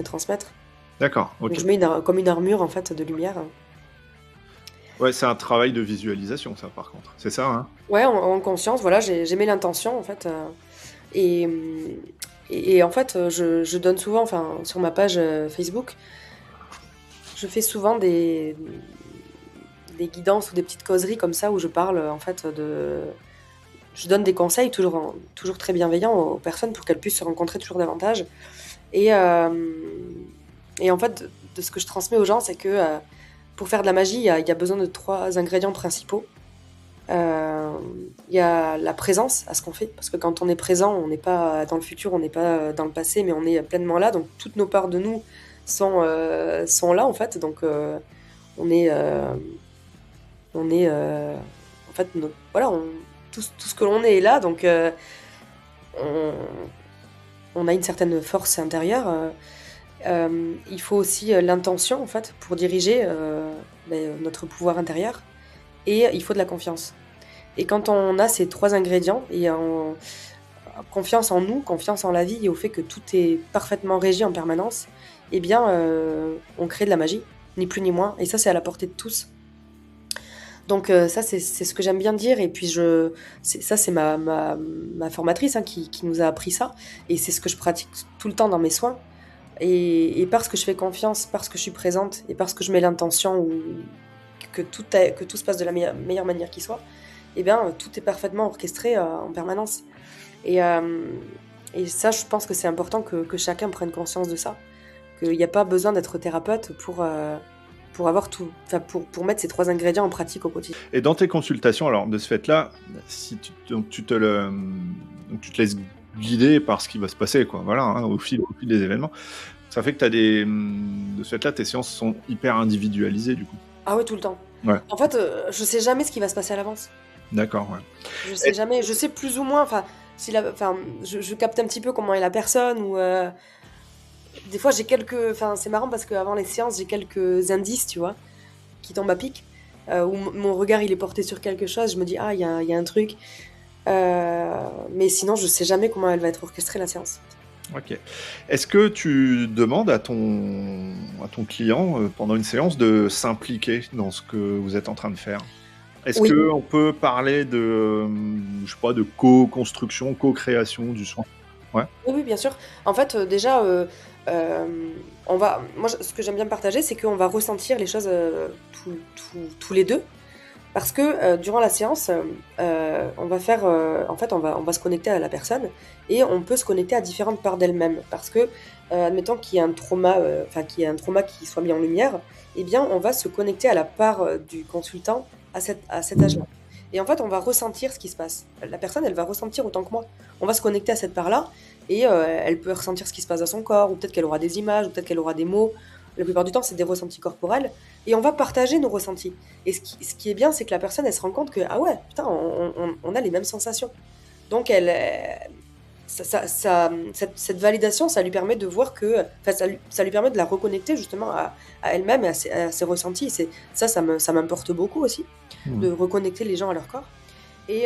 [SPEAKER 2] transmettre.
[SPEAKER 1] D'accord, ok.
[SPEAKER 2] Donc je mets comme une armure, en fait, de lumière.
[SPEAKER 1] Ouais, c'est un travail de visualisation, ça, par contre. C'est ça, hein?
[SPEAKER 2] Ouais, en conscience, voilà, j'ai mis l'intention, en fait. Et en fait, je donne souvent, sur ma page Facebook, je fais souvent des guidances ou des petites causeries comme ça où je parle, en fait, je donne des conseils toujours très bienveillants aux personnes pour qu'elles puissent se rencontrer toujours davantage. Et en fait, de ce que je transmets aux gens, c'est que pour faire de la magie, il y a besoin de 3 ingrédients principaux. Il y a la présence à ce qu'on fait, parce que quand on est présent, on n'est pas dans le futur, on n'est pas dans le passé, mais on est pleinement là. Donc toutes nos parts de nous sont là, en fait. Donc on est en fait, tout ce que l'on est là. Donc on a une certaine force intérieure. Il faut aussi l'intention, en fait, pour diriger notre pouvoir intérieur. Et il faut de la confiance. Et quand on a ces 3 ingrédients, et confiance en nous, confiance en la vie et au fait que tout est parfaitement régi en permanence, eh bien, on crée de la magie, ni plus ni moins. Et ça, c'est à la portée de tous. Donc ça, c'est ce que j'aime bien dire. Et puis, c'est ma formatrice qui nous a appris ça. Et c'est ce que je pratique tout le temps dans mes soins. Et parce que je fais confiance, parce que je suis présente, et parce que je mets l'intention que tout se passe de la meilleure manière qui soit, eh bien, tout est parfaitement orchestré en permanence. Et ça, je pense que c'est important que chacun prenne conscience de ça. Qu'il n'y a pas besoin d'être thérapeute pour avoir tout, pour mettre ces 3 ingrédients en pratique au quotidien.
[SPEAKER 1] Et dans tes consultations, alors, de ce fait-là, si tu te laisses guider par ce qui va se passer, quoi, voilà, hein, au fil des événements. Ça fait que de ce fait-là, tes séances sont hyper individualisées, du coup.
[SPEAKER 2] Ah ouais, tout le temps.
[SPEAKER 1] Ouais.
[SPEAKER 2] En fait, je sais jamais ce qui va se passer à l'avance.
[SPEAKER 1] D'accord, ouais.
[SPEAKER 2] Je sais jamais, je sais plus ou moins, enfin, je capte un petit peu comment est la personne, ou des fois enfin, c'est marrant parce qu'avant les séances, j'ai quelques indices, tu vois, qui tombent à pic, où mon regard il est porté sur quelque chose, je me dis, ah, il y a un truc. Mais sinon, je sais jamais comment elle va être orchestrée, la séance.
[SPEAKER 1] Ok. Est-ce que tu demandes à ton client, pendant une séance, de s'impliquer dans ce que vous êtes en train de faire? Est-ce
[SPEAKER 2] Oui.
[SPEAKER 1] qu'on peut parler de, je sais pas, de co-construction, co-création du soin? Ouais.
[SPEAKER 2] Oui, oui, bien sûr. En fait, déjà, ce que j'aime bien partager, c'est qu'on va ressentir les choses tous les deux. Parce que durant la séance, on va faire, en fait, on va se connecter à la personne et on peut se connecter à différentes parts d'elle-même. Parce que, admettons qu'il y ait un trauma, qu'il y ait un trauma qui soit mis en lumière, eh bien, on va se connecter à la part du consultant à cet âge-là. Et en fait, on va ressentir ce qui se passe. La personne, elle va ressentir autant que moi. On va se connecter à cette part-là et elle peut ressentir ce qui se passe dans son corps, ou peut-être qu'elle aura des images, ou peut-être qu'elle aura des mots. La plupart du temps, c'est des ressentis corporels. Et on va partager nos ressentis. Et ce qui est bien, c'est que la personne, elle se rend compte que, ah ouais, putain, on a les mêmes sensations. Donc, cette validation, ça lui permet de voir que, ça lui permet de la reconnecter justement à elle-même et à ses ressentis. Ça m'importe beaucoup aussi, de reconnecter les gens à leur corps. Et,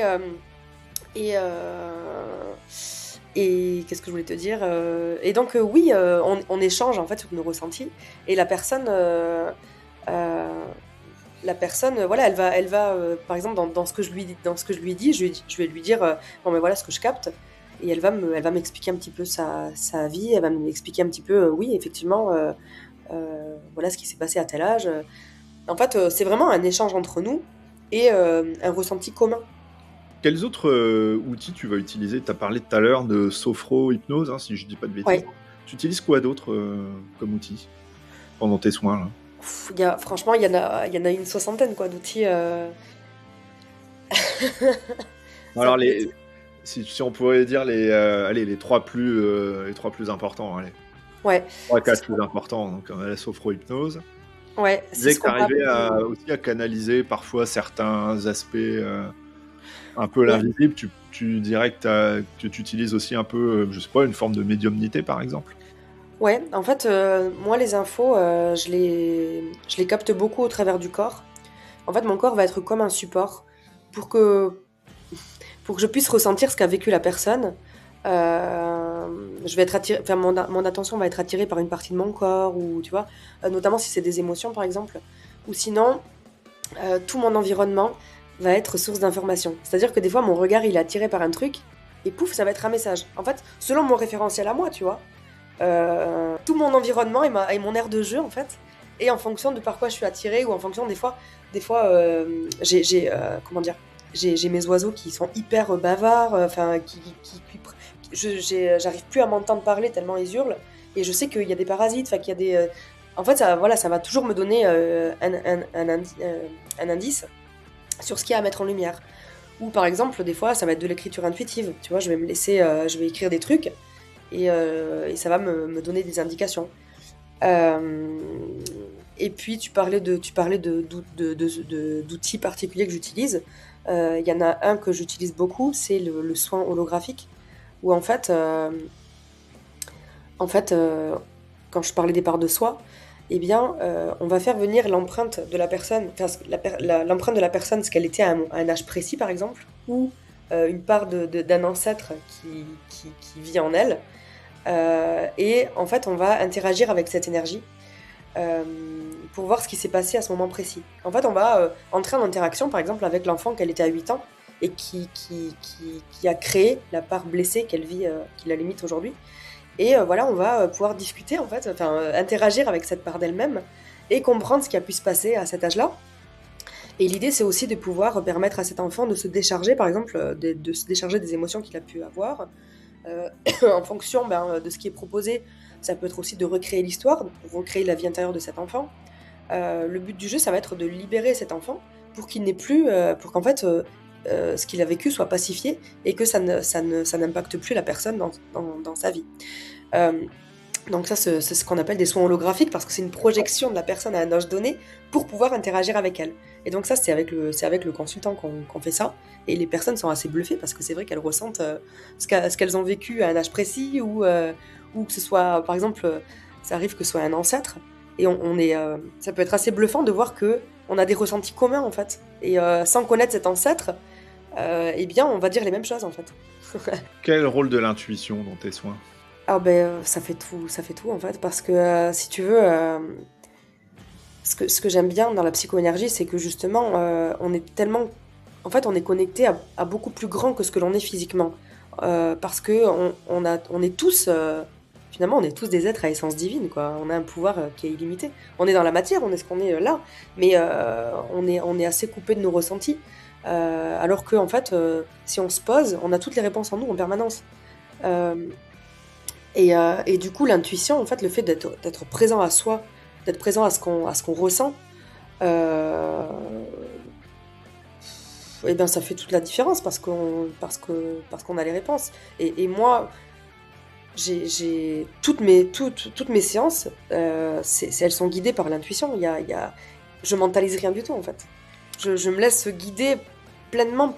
[SPEAKER 2] et qu'est-ce que je voulais te dire, et donc, oui, on échange en fait sur nos ressentis. Et la personne, voilà, elle va par exemple, dans ce que je lui dis, je vais lui dire, bon, mais voilà ce que je capte. Et elle va m'expliquer un petit peu sa vie. Elle va m'expliquer un petit peu, oui, effectivement, voilà ce qui s'est passé à tel âge. En fait, c'est vraiment un échange entre nous et un ressenti commun.
[SPEAKER 1] Quels autres outils tu vas utiliser? Tu as parlé tout à l'heure de sophro-hypnose, hein, si je dis pas de bêtises.
[SPEAKER 2] Ouais.
[SPEAKER 1] Tu utilises quoi d'autre comme outil pendant tes soins, là?
[SPEAKER 2] Franchement, il y en a une soixantaine, quoi, d'outils. Ça
[SPEAKER 1] Alors,
[SPEAKER 2] peut être...
[SPEAKER 1] si on pourrait dire allez, les trois plus importants, allez.
[SPEAKER 2] Ouais.
[SPEAKER 1] 3-4 plus importants, donc on a la sophro-hypnose.
[SPEAKER 2] Ouais,
[SPEAKER 1] Tu
[SPEAKER 2] c'est
[SPEAKER 1] disais
[SPEAKER 2] ce
[SPEAKER 1] que tu
[SPEAKER 2] qu'on va
[SPEAKER 1] arrivais
[SPEAKER 2] appeler...
[SPEAKER 1] aussi à canaliser parfois certains aspects, un peu
[SPEAKER 2] Ouais.
[SPEAKER 1] l'invisible. Tu dirais que tu utilises aussi un peu, je sais pas, une forme de médiumnité, par exemple?
[SPEAKER 2] Ouais, en fait, moi, les infos, je les capte beaucoup au travers du corps. En fait, mon corps va être comme un support pour que, pour que je puisse ressentir ce qu'a vécu la personne. Je vais être attirée, enfin, mon attention va être attirée par une partie de mon corps, ou tu vois, notamment si c'est des émotions, par exemple. Ou sinon, tout mon environnement va être source d'information. C'est-à-dire que des fois, mon regard, il est attiré par un truc, et pouf, ça va être un message. En fait, selon mon référentiel à moi, tu vois. Tout mon environnement et mon aire de jeu, en fait, et en fonction de par quoi je suis attirée, ou en fonction des fois j'ai comment dire, j'ai mes oiseaux qui sont hyper bavards, enfin j'arrive plus à m'entendre parler tellement ils hurlent, et je sais qu'il y a des parasites, enfin qu'il y a des en fait, ça va toujours me donner un indice sur ce qu'il y a à mettre en lumière. Ou par exemple, des fois, ça va être de l'écriture intuitive. Tu vois, je vais écrire des trucs, et ça va me donner des indications. Et puis tu parlais d'outils particuliers que j'utilise. Il y en a un que j'utilise beaucoup, c'est le soin holographique, où en fait, quand je parlais des parts de soi, eh bien, on va faire venir l'empreinte de la personne, enfin, l'empreinte de la personne, ce qu'elle était à un âge précis, par exemple, ou une part d'un ancêtre qui vit en elle. Et en fait, on va interagir avec cette énergie pour voir ce qui s'est passé à ce moment précis. En fait, on va entrer en interaction, par exemple, avec l'enfant qu'elle était à 8 ans et qui a créé la part blessée qu'elle vit, qui la limite aujourd'hui. Et voilà, on va pouvoir discuter, en fait, interagir avec cette part d'elle-même et comprendre ce qui a pu se passer à cet âge-là. Et l'idée, c'est aussi de pouvoir permettre à cet enfant de se décharger, par exemple, de se décharger des émotions qu'il a pu avoir. En fonction de ce qui est proposé, ça peut être aussi de recréer l'histoire, de recréer la vie intérieure de cet enfant. Le but du jeu, ça va être de libérer cet enfant pour qu'il n'ait plus, pour qu'en fait, ce qu'il a vécu soit pacifié et que ça n'impacte plus la personne dans sa vie. Donc ça, c'est ce qu'on appelle des soins holographiques parce que c'est une projection de la personne à un âge donné pour pouvoir interagir avec elle. Et donc ça, c'est avec le consultant qu'on fait ça. Et les personnes sont assez bluffées parce que c'est vrai qu'elles ressentent ce qu'elles ont vécu à un âge précis ou que ce soit, par exemple, ça arrive que ce soit un ancêtre. Et ça peut être assez bluffant de voir que on a des ressentis communs en fait. Et sans connaître cet ancêtre, eh bien, on va dire les mêmes choses en fait.
[SPEAKER 1] Quel rôle de l'intuition dans tes soins?
[SPEAKER 2] Ah ben, ça fait tout en fait, parce que si tu veux, ce que j'aime bien dans la psychoénergie, c'est que justement, on est tellement, en fait, on est connecté à beaucoup plus grand que ce que l'on est physiquement, parce que on est tous, finalement, on est tous des êtres à essence divine, quoi. On a un pouvoir qui est illimité. On est dans la matière, on est ce qu'on est là, mais on est assez coupé de nos ressentis, alors que en fait, si on se pose, on a toutes les réponses en nous en permanence. Euh, et du coup, l'intuition, en fait, le fait d'être présent à soi, d'être présent à ce qu'on ressent, euh, et ben, ça fait toute la différence parce qu'on a les réponses. Et moi, toutes mes séances, elles sont guidées par l'intuition. Je mentalise rien du tout, en fait. Je me laisse guider pleinement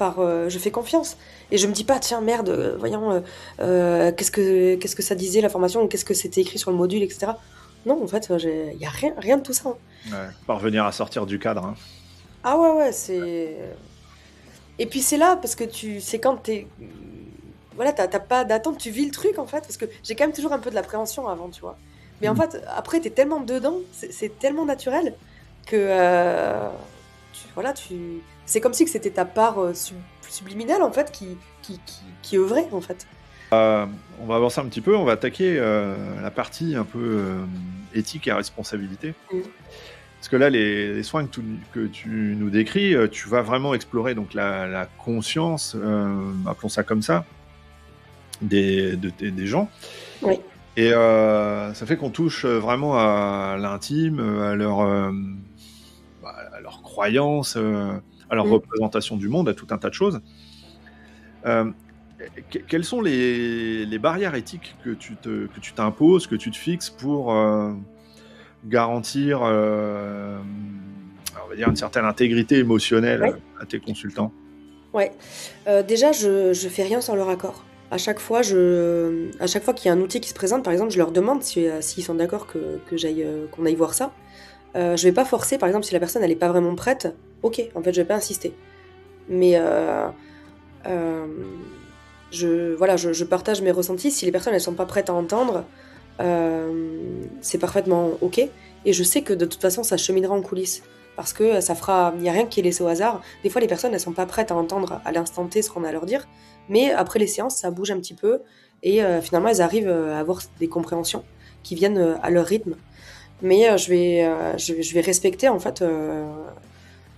[SPEAKER 2] je fais confiance. Et je me dis pas, tiens, merde, voyons, qu'est-ce que ça disait la formation, ou qu'est-ce que c'était écrit sur le module, etc. Non, en fait, il y a rien de tout ça, hein.
[SPEAKER 1] Ouais, parvenir à sortir du cadre, hein.
[SPEAKER 2] Ah ouais, ouais, c'est. Et puis c'est là, parce que c'est quand t'es. Voilà, t'as pas d'attente, tu vis le truc en fait, parce que j'ai quand même toujours un peu de l'appréhension avant, tu vois. Mais en
[SPEAKER 1] Mm.
[SPEAKER 2] fait, après, t'es tellement dedans, c'est tellement naturel que. Voilà, c'est comme si que c'était ta part subliminale en fait qui œuvrait en fait.
[SPEAKER 1] On va avancer un petit peu, on va attaquer la partie un peu éthique et responsabilité.
[SPEAKER 2] Mm.
[SPEAKER 1] Parce que là, les soins que tu nous décris, tu vas vraiment explorer donc la conscience, appelons ça comme ça, des gens.
[SPEAKER 2] Oui.
[SPEAKER 1] Et ça fait qu'on touche vraiment à l'intime, à leur croyance, à leur
[SPEAKER 2] Mm.
[SPEAKER 1] représentation du monde, à tout un tas de choses. Euh, Quelles sont les barrières éthiques que tu t'imposes, que tu te fixes pour garantir, on va dire, une certaine intégrité émotionnelle
[SPEAKER 2] Ouais.
[SPEAKER 1] à tes consultants?
[SPEAKER 2] Ouais. Déjà, je fais rien sans leur accord. À chaque fois qu'il y a un outil qui se présente, par exemple, je leur demande s'ils sont d'accord qu'on aille voir ça. Je vais pas forcer, par exemple, si la personne elle est pas vraiment prête, ok, en fait, je vais pas insister. Mais euh, je partage mes ressentis. Si les personnes elles sont pas prêtes à entendre, c'est parfaitement ok. Et je sais que de toute façon, ça cheminera en coulisses. Parce que il n'y a rien qui est laissé au hasard. Des fois, les personnes, elles sont pas prêtes à entendre à l'instant T ce qu'on a à leur dire. Mais après les séances, ça bouge un petit peu. Et finalement, elles arrivent à avoir des compréhensions qui viennent à leur rythme. Mais je vais respecter, en fait,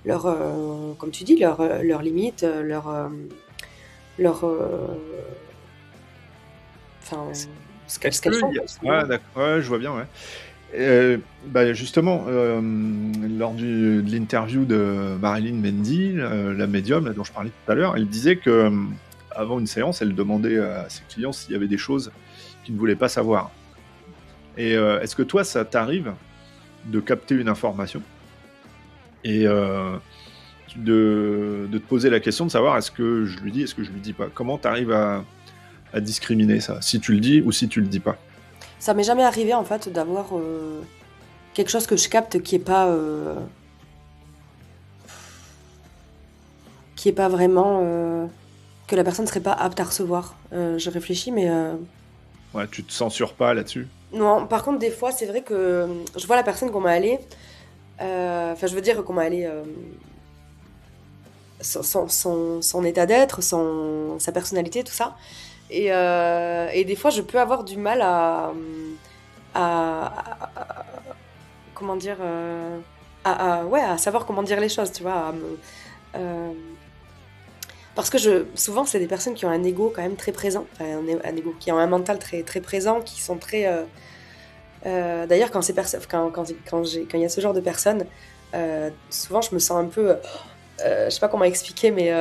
[SPEAKER 2] comme tu dis, leurs limites, enfin, ce qu'elles sont.
[SPEAKER 1] Ouais, d'accord, ouais, je vois bien, ouais. Justement, lors de l'interview de Marilyn Mendy, la médium là, dont je parlais tout à l'heure, elle disait que avant une séance, elle demandait à ses clients s'il y avait des choses qu'ils ne voulaient pas savoir. Et est-ce que toi, ça t'arrive de capter une information et de te poser la question de savoir est-ce que je lui dis, est-ce que je lui dis pas? Comment tu arrives à discriminer ça, si tu le dis ou si tu le dis pas?
[SPEAKER 2] Ça m'est jamais arrivé, en fait, d'avoir quelque chose que je capte qui est pas vraiment que la personne serait pas apte à recevoir. Je réfléchis, mais
[SPEAKER 1] Ouais, tu te censures pas là-dessus?
[SPEAKER 2] non. Par contre, des fois, c'est vrai que je vois la personne qu'on m'a allée. Enfin, je veux dire qu'on m'a allée son état d'être, sa personnalité, tout ça. Et des fois, je peux avoir du mal à comment dire, ouais, à savoir comment dire les choses, tu vois. Euh, Parce que souvent, c'est des personnes qui ont un ego quand même très présent, enfin, un ego, qui ont un mental très, très présent, qui sont très. D'ailleurs, quand il y a ce genre de personnes, souvent je me sens un peu. Je sais pas comment expliquer, mais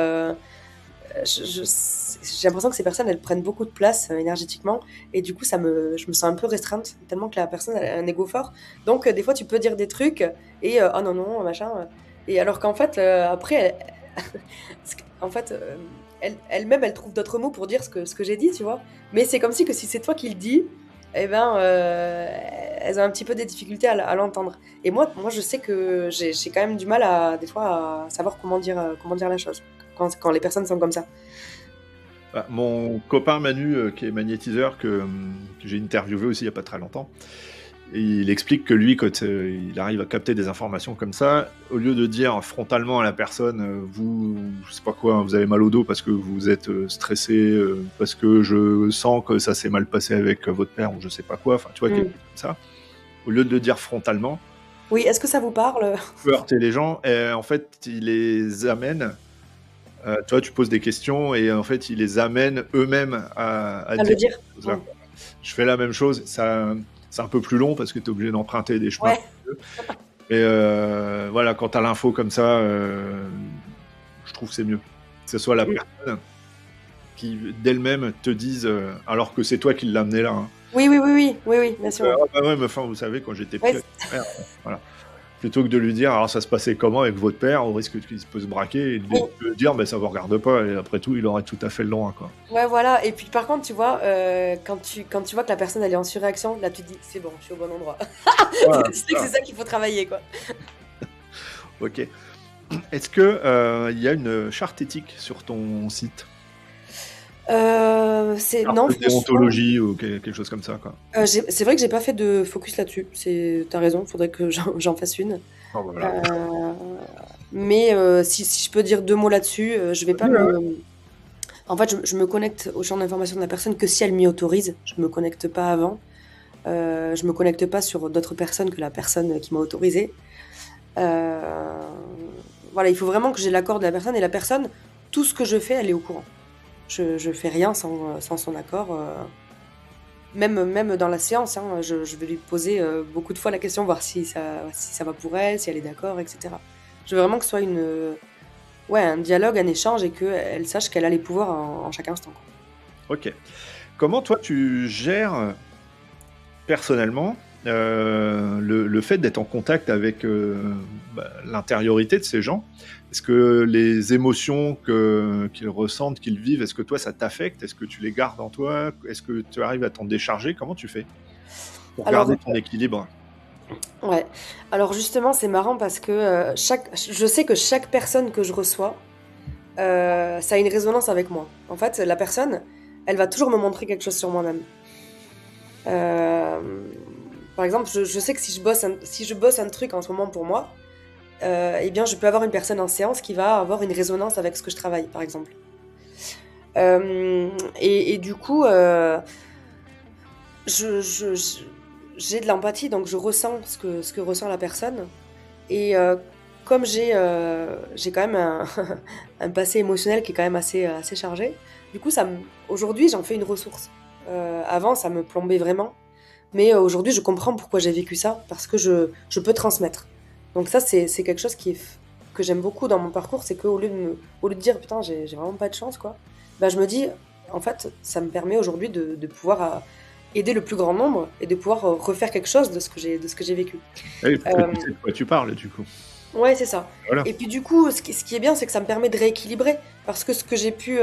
[SPEAKER 2] j'ai l'impression que ces personnes, elles prennent beaucoup de place énergétiquement, et du coup, je me sens un peu restreinte, tellement que la personne elle a un ego fort. Donc, des fois, tu peux dire des trucs, et oh non, non, machin. Et alors qu'en fait, après, en fait, elle-même, elle trouve d'autres mots pour dire ce que j'ai dit, tu vois. Mais c'est comme si c'est toi qui le dis, eh ben, elles ont un petit peu des difficultés à l'entendre. Et moi, je sais que j'ai quand même du mal des fois, à savoir comment dire la chose quand les personnes sont comme ça.
[SPEAKER 1] Bah, mon copain Manu, qui est magnétiseur, que j'ai interviewé aussi il n'y a pas très longtemps, et il explique que lui, quand il arrive à capter des informations comme ça, au lieu de dire frontalement à la personne, vous, je sais pas quoi, hein, vous avez mal au dos parce que vous êtes stressé, parce que je sens que ça s'est mal passé avec votre père ou je sais pas quoi, enfin tu vois, quelque chose comme ça, au lieu de le dire frontalement,
[SPEAKER 2] Oui, est-ce que ça vous parle?
[SPEAKER 1] peut heurter les gens, et en fait, il les amène. Tu vois, tu poses des questions et en fait, ils les amènent eux-mêmes à
[SPEAKER 2] À le
[SPEAKER 1] dire
[SPEAKER 2] dire?
[SPEAKER 1] ces choses-là. Je fais la même chose. Ça, c'est un peu plus long parce que tu es obligé d'emprunter des chemins.
[SPEAKER 2] Ouais.
[SPEAKER 1] Et voilà, quand tu as l'info comme ça, je trouve que c'est mieux. Que ce soit la personne qui, d'elle-même, te dise, alors que c'est toi qui l'as amené là. Hein.
[SPEAKER 2] Oui, oui, oui, oui, oui, oui, bien sûr.
[SPEAKER 1] Ah bah ouais, mais enfin, vous savez, quand j'étais petit,
[SPEAKER 2] Ouais.
[SPEAKER 1] voilà. Plutôt que de lui dire, alors ça se passait comment avec votre père, au risque qu'il peut se braquer, et de lui dire, ben ça vous regarde pas, et après tout, il aurait tout à fait le droit, quoi.
[SPEAKER 2] Ouais, voilà. Et puis par contre, tu vois, quand tu vois que la personne elle est en surréaction, là tu te dis, c'est bon, je suis au bon endroit.
[SPEAKER 1] Voilà,
[SPEAKER 2] Tu sais que c'est ça qu'il faut travailler, quoi.
[SPEAKER 1] ok. Est-ce que il y a une charte éthique sur ton site? Charte
[SPEAKER 2] Non,
[SPEAKER 1] de
[SPEAKER 2] franchement,
[SPEAKER 1] déontologie ou quelque chose comme ça, quoi.
[SPEAKER 2] c'est vrai que j'ai pas fait de focus là-dessus. T'as raison, faudrait que j'en fasse une.
[SPEAKER 1] Oh, voilà.
[SPEAKER 2] Mais si je peux dire deux mots là-dessus, je vais pas me. En fait, je me connecte au champ d'information de la personne que si elle m'y autorise. Je me connecte pas avant. Je me connecte pas sur d'autres personnes que la personne qui m'a autorisé. Voilà, il faut vraiment que j'ai l'accord de la personne, et la personne, tout ce que je fais, elle est au courant. Je fais rien sans son accord. Même dans la séance, hein, je vais lui poser beaucoup de fois la question, voir si ça va pour elle, si elle est d'accord, etc. Je veux vraiment que ce soit un dialogue, un échange, et qu'elle sache qu'elle a les pouvoirs en chaque instant. Quoi.
[SPEAKER 1] Ok. Comment toi tu gères personnellement le fait d'être en contact avec l'intériorité de ces gens? Est-ce que les émotions qu'ils ressentent, qu'ils vivent, est-ce que toi ça t'affecte? Est-ce que tu les gardes en toi? Est-ce que tu arrives à t'en décharger? Comment tu fais pour garder ton équilibre?
[SPEAKER 2] Ouais. Alors justement, c'est marrant parce que je sais que chaque personne que je reçois, ça a une résonance avec moi. En fait, la personne, elle va toujours me montrer quelque chose sur moi-même. Par exemple, je sais que si je bosse un truc en ce moment pour moi, eh bien, je peux avoir une personne en séance qui va avoir une résonance avec ce que je travaille, par exemple. Et du coup, j'ai de l'empathie, donc je ressens ce que ressent la personne. Et comme j'ai quand même un passé émotionnel qui est quand même assez chargé, du coup, aujourd'hui, j'en fais une ressource. Avant, ça me plombait vraiment. Mais aujourd'hui, je comprends pourquoi j'ai vécu ça, parce que je peux transmettre. Donc ça, c'est quelque chose que j'aime beaucoup dans mon parcours, c'est qu'au lieu de dire « Putain, j'ai vraiment pas de chance », quoi, bah, je me dis, en fait, ça me permet aujourd'hui de pouvoir aider le plus grand nombre et de pouvoir refaire quelque chose de ce que j'ai vécu.
[SPEAKER 1] Oui, parce que tu sais de quoi tu parles, du coup.
[SPEAKER 2] Ouais, c'est ça.
[SPEAKER 1] Voilà.
[SPEAKER 2] Et puis du coup, ce qui est bien, c'est que ça me permet de rééquilibrer, parce que ce que j'ai pu...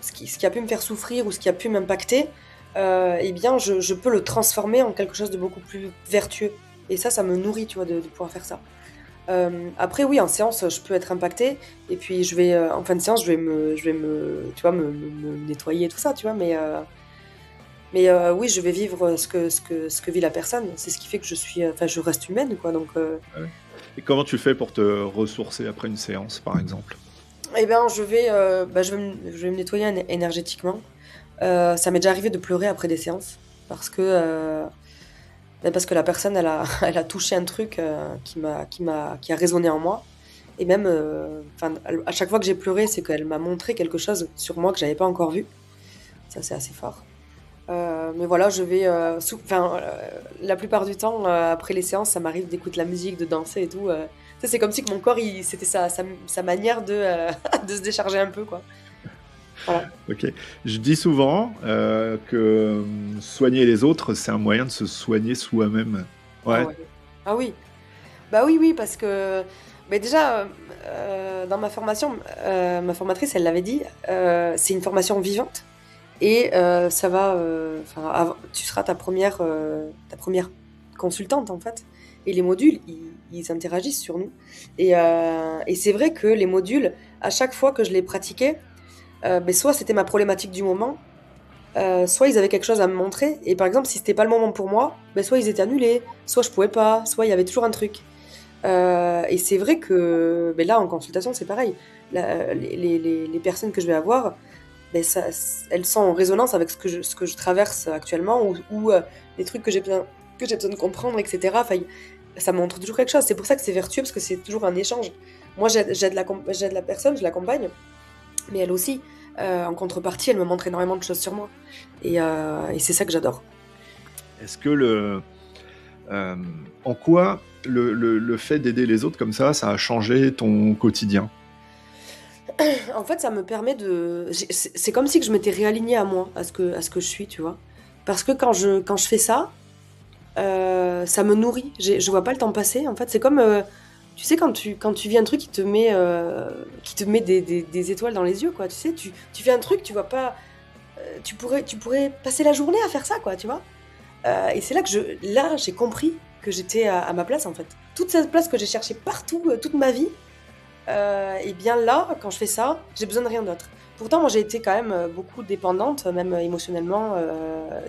[SPEAKER 2] ce qui a pu me faire souffrir ou ce qui a pu m'impacter, eh bien, je peux le transformer en quelque chose de beaucoup plus vertueux. Et ça me nourrit, tu vois, de pouvoir faire ça. Après, oui, en séance, je peux être impactée, et puis en fin de séance, tu vois, me nettoyer et tout ça, tu vois, mais oui, je vais vivre ce que vit la personne. C'est ce qui fait que je reste humaine, quoi, donc...
[SPEAKER 1] Ouais. Et comment tu fais pour te ressourcer après une séance, par exemple?
[SPEAKER 2] Eh bien, je vais me nettoyer énergétiquement. Ça m'est déjà arrivé de pleurer après des séances parce que la personne elle a touché un truc qui a résonné en moi, et même à chaque fois que j'ai pleuré, c'est qu'elle m'a montré quelque chose sur moi que j'avais pas encore vu. Ça, c'est assez fort. Mais voilà, je vais la plupart du temps après les séances, ça m'arrive d'écouter la musique, de danser et tout. C'est comme si que mon corps c'était sa manière de de se décharger un peu, quoi. Voilà.
[SPEAKER 1] Ok. Je dis souvent que soigner les autres, c'est un moyen de se soigner soi-même.
[SPEAKER 2] Ah
[SPEAKER 1] Ouais.
[SPEAKER 2] ouais. Ah oui. Bah oui, oui, parce que mais déjà, dans ma formation, ma formatrice, elle l'avait dit, c'est une formation vivante et ça va, enfin, tu seras ta première consultante en fait. Et les modules, ils interagissent sur nous. Et c'est vrai que les modules, à chaque fois que je les pratiquais, ben, soit c'était ma problématique du moment, soit ils avaient quelque chose à me montrer. Et par exemple, si c'était pas le moment pour moi, ben, soit ils étaient annulés, soit je pouvais pas, soit il y avait toujours un truc. Et c'est vrai que ben là, en consultation, c'est pareil. Les personnes que je vais avoir, ben ça, elles sont en résonance avec ce que je traverse actuellement ou les trucs que j'ai besoin de comprendre, etc. Enfin, ça montre toujours quelque chose. C'est pour ça que c'est vertueux, parce que c'est toujours un échange. Moi, j'aide la personne, je l'accompagne, mais elle aussi, en contrepartie, elle me montre énormément de choses sur moi. Et c'est ça que j'adore.
[SPEAKER 1] Est-ce que euh, en quoi le fait d'aider les autres comme ça a changé ton quotidien?
[SPEAKER 2] En fait, ça me permet de. C'est comme si que je m'étais réalignée à moi, à ce que je suis, tu vois. Parce que quand je fais ça, ça me nourrit. Je vois pas le temps passer. En fait, c'est comme, tu sais, quand tu vis un truc qui te met des étoiles dans les yeux, quoi. Tu sais, tu fais un truc, tu vois pas. Tu pourrais passer la journée à faire ça, quoi, tu vois. Et c'est là que là, j'ai compris que j'étais à ma place, en fait. Toute cette place que j'ai cherchée partout, toute ma vie, et bien là, quand je fais ça, j'ai besoin de rien d'autre. Pourtant, moi, j'ai été quand même beaucoup dépendante, même émotionnellement,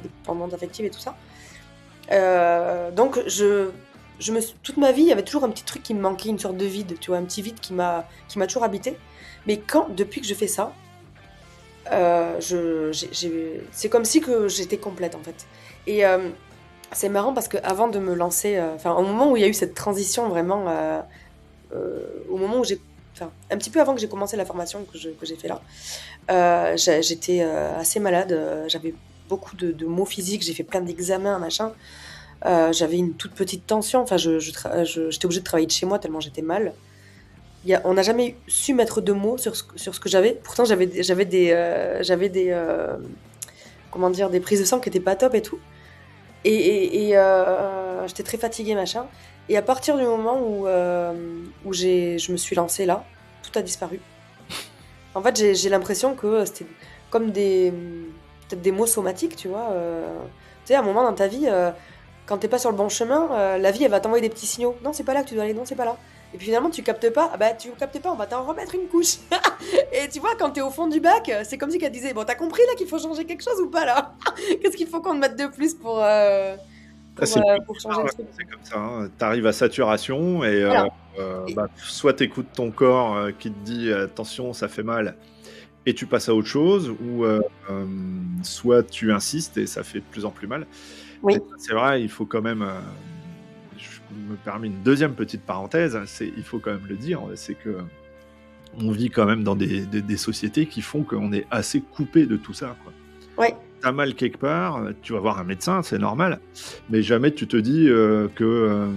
[SPEAKER 2] dépendante affective et tout ça. Donc, toute ma vie, il y avait toujours un petit truc qui me manquait, une sorte de vide, tu vois, un petit vide qui m'a toujours habité. Mais depuis que je fais ça, c'est comme si que j'étais complète, en fait. Et c'est marrant parce que avant de me lancer, enfin, au moment où il y a eu cette transition vraiment, au moment où enfin, un petit peu avant que j'ai commencé la formation que j'ai fait là, j'étais assez malade, j'avais beaucoup de maux physiques, j'ai fait plein d'examens, machin. J'avais une toute petite tension, enfin, j'étais obligée de travailler de chez moi tellement j'étais mal. On n'a jamais su mettre de mots sur ce que j'avais. Pourtant, comment dire, des prises de sang qui étaient pas top et tout. J'étais très fatiguée, machin. Et à partir du moment où je me suis lancée là, tout a disparu. En fait, j'ai l'impression que c'était comme peut-être des mots somatiques, tu vois. Tu sais, à un moment dans ta vie, quand t'es pas sur le bon chemin, la vie, elle va t'envoyer des petits signaux. Non, c'est pas là que tu dois aller, non, c'est pas là. Et puis finalement, tu captes pas. Ah bah, tu captes pas, on va t'en remettre une couche. Et tu vois, quand t'es au fond du bac, c'est comme si qu'elle disait, bon, t'as compris là qu'il faut changer quelque chose ou pas là? Qu'est-ce qu'il faut qu'on te mette de plus
[SPEAKER 1] Ah, c'est
[SPEAKER 2] pour changer le truc?
[SPEAKER 1] c'est comme ça. Hein. Tu arrives à saturation et
[SPEAKER 2] Voilà. Et-
[SPEAKER 1] soit tu écoutes ton corps qui te dit attention, ça fait mal, et tu passes à autre chose, ou soit tu insistes et ça fait de plus en plus mal.
[SPEAKER 2] Oui,
[SPEAKER 1] Mais c'est vrai, il faut quand même. Je me permets une deuxième petite parenthèse, il faut quand même le dire, c'est que on vit quand même dans des sociétés qui font qu'on est assez coupé de tout ça, quoi.
[SPEAKER 2] ouais,
[SPEAKER 1] T'as mal quelque part, tu vas voir un médecin, c'est normal, mais jamais tu te dis que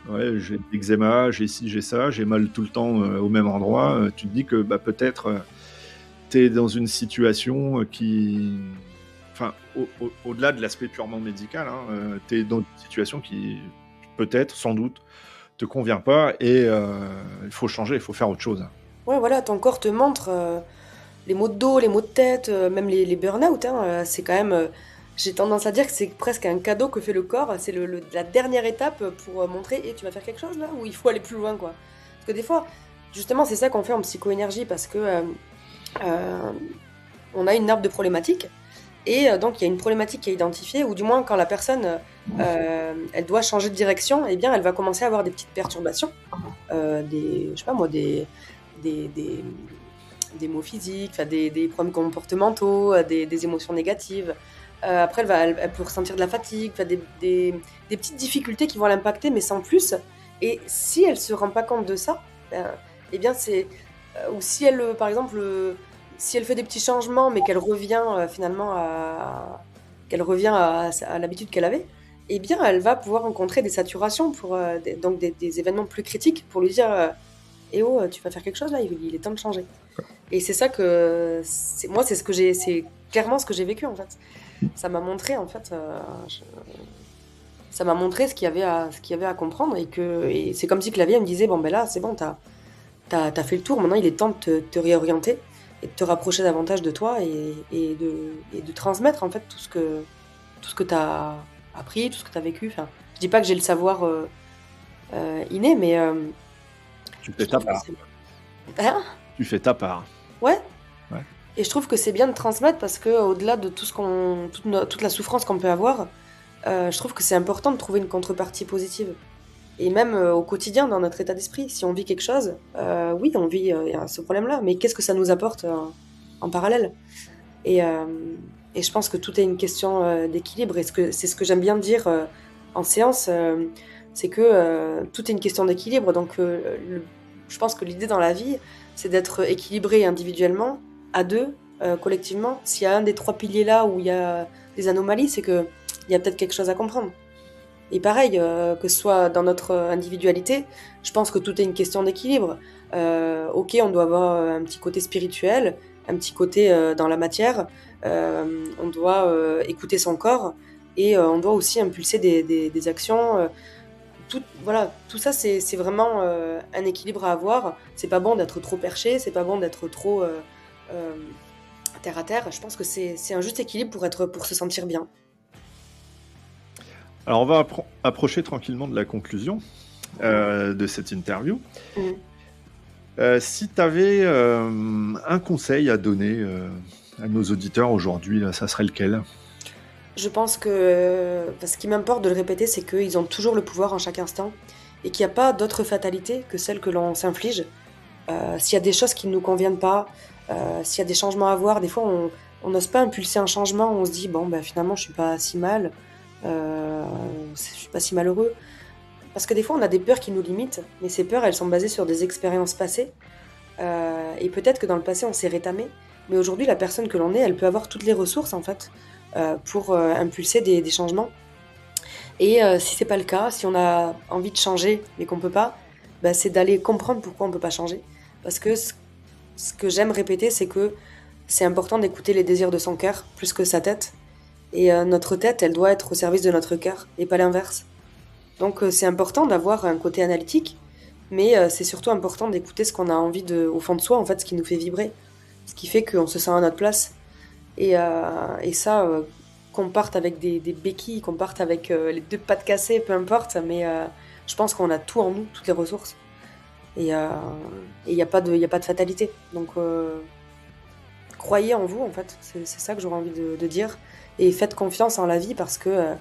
[SPEAKER 1] ouais, j'ai de l'eczéma, j'ai ci, j'ai ça, j'ai mal tout le temps au même endroit. Tu te dis que bah, peut-être tu es dans une situation qui. Enfin, au-delà de l'aspect purement médical, hein, tu es dans une situation qui, peut-être, sans doute, te convient pas et il faut changer, il faut faire autre chose.
[SPEAKER 2] ouais, voilà, ton corps te montre les maux de dos, les maux de tête, même les burn-out, hein, c'est quand même. J'ai tendance à dire que c'est presque un cadeau que fait le corps. C'est la dernière étape pour montrer, et tu vas faire quelque chose là, ou il faut aller plus loin, quoi. Parce que des fois, justement, c'est ça qu'on fait en psychoénergie, parce que euh, on a une nappe de problématiques, et donc il y a une problématique qui est identifiée, ou du moins quand la personne, elle doit changer de direction, eh bien elle va commencer à avoir des petites perturbations, je sais pas moi, des, des, des maux physiques, enfin, des problèmes comportementaux, des émotions négatives. Après, elle peut ressentir de la fatigue, enfin, des petites difficultés qui vont l'impacter, mais sans plus. Et si elle se rend pas compte de ça, ben, eh bien c'est ou si elle, par exemple, si elle fait des petits changements, mais qu'elle revient finalement à l'habitude qu'elle avait, eh bien elle va pouvoir rencontrer des saturations pour donc des événements plus critiques pour lui dire, eh oh, tu vas faire quelque chose là, il est temps de changer. Et c'est ça que moi, c'est clairement ce que j'ai vécu en fait. Ça m'a montré en fait, ça m'a montré ce qu'il y avait à comprendre et c'est comme si que la vie elle me disait bon ben là c'est bon, t'as fait le tour, maintenant il est temps de te réorienter et de te rapprocher davantage de toi et de transmettre en fait tout ce que t'as appris, tout ce que t'as vécu. Enfin, je dis pas que j'ai le savoir inné, mais
[SPEAKER 1] Tu
[SPEAKER 2] je
[SPEAKER 1] fais ta
[SPEAKER 2] trouve que
[SPEAKER 1] part.
[SPEAKER 2] c'est. Hein.
[SPEAKER 1] Tu fais ta part.
[SPEAKER 2] Ouais.
[SPEAKER 1] Ouais.
[SPEAKER 2] Et je trouve que c'est bien de transmettre parce que au-delà de tout toute la souffrance qu'on peut avoir, je trouve que c'est important de trouver une contrepartie positive. Et même au quotidien, dans notre état d'esprit, si on vit quelque chose, oui, on vit ce problème-là, mais qu'est-ce que ça nous apporte en parallèle? Et, euh, et je pense que tout est une question d'équilibre. Et c'est ce que j'aime bien dire en séance, c'est que tout est une question d'équilibre. Donc, je pense que l'idée dans la vie, c'est d'être équilibré individuellement, à deux, collectivement. S'il y a un des trois piliers là où il y a des anomalies, c'est qu'il y a peut-être quelque chose à comprendre. Et pareil, que ce soit dans notre individualité, je pense que tout est une question d'équilibre. Ok, on doit avoir un petit côté spirituel, un petit côté dans la matière, on doit écouter son corps et on doit aussi impulser des actions. Voilà, tout ça, c'est vraiment un équilibre à avoir. C'est pas bon d'être trop perché, c'est pas bon d'être trop euh, terre à terre. Je pense que c'est un juste équilibre pour se sentir bien.
[SPEAKER 1] Alors, on va approcher tranquillement de la conclusion de cette interview.
[SPEAKER 2] Mm.
[SPEAKER 1] Si tu avais un conseil à donner à nos auditeurs aujourd'hui, là, ça serait lequel?
[SPEAKER 2] Je pense que ce qui m'importe de le répéter, c'est qu'ils ont toujours le pouvoir en chaque instant et qu'il n'y a pas d'autre fatalité que celle que l'on s'inflige. S'il y a des choses qui ne nous conviennent pas, s'il y a des changements à voir, des fois on n'ose pas impulser un changement, on se dit bon ben finalement je suis pas si mal, je suis pas si malheureux. Parce que des fois on a des peurs qui nous limitent, mais ces peurs elles sont basées sur des expériences passées. Et peut-être que dans le passé on s'est rétamé, mais aujourd'hui la personne que l'on est, elle peut avoir toutes les ressources en fait pour impulser des changements. Et si c'est pas le cas, si on a envie de changer mais qu'on peut pas, bah, c'est d'aller comprendre pourquoi on peut pas changer. Parce que ce que j'aime répéter, c'est que c'est important d'écouter les désirs de son cœur plus que sa tête. Et notre tête, elle doit être au service de notre cœur et pas l'inverse. Donc c'est important d'avoir un côté analytique, mais c'est surtout important d'écouter ce qu'on a envie au fond de soi, en fait, ce qui nous fait vibrer, ce qui fait qu'on se sent à notre place. Et ça, qu'on parte avec des béquilles, qu'on parte avec les deux pattes cassées, peu importe, mais je pense qu'on a tout en nous, toutes les ressources. Et il n'y a pas de fatalité. Donc croyez en vous, en fait, c'est ça que j'aurais envie de dire. Et faites confiance en la vie parce que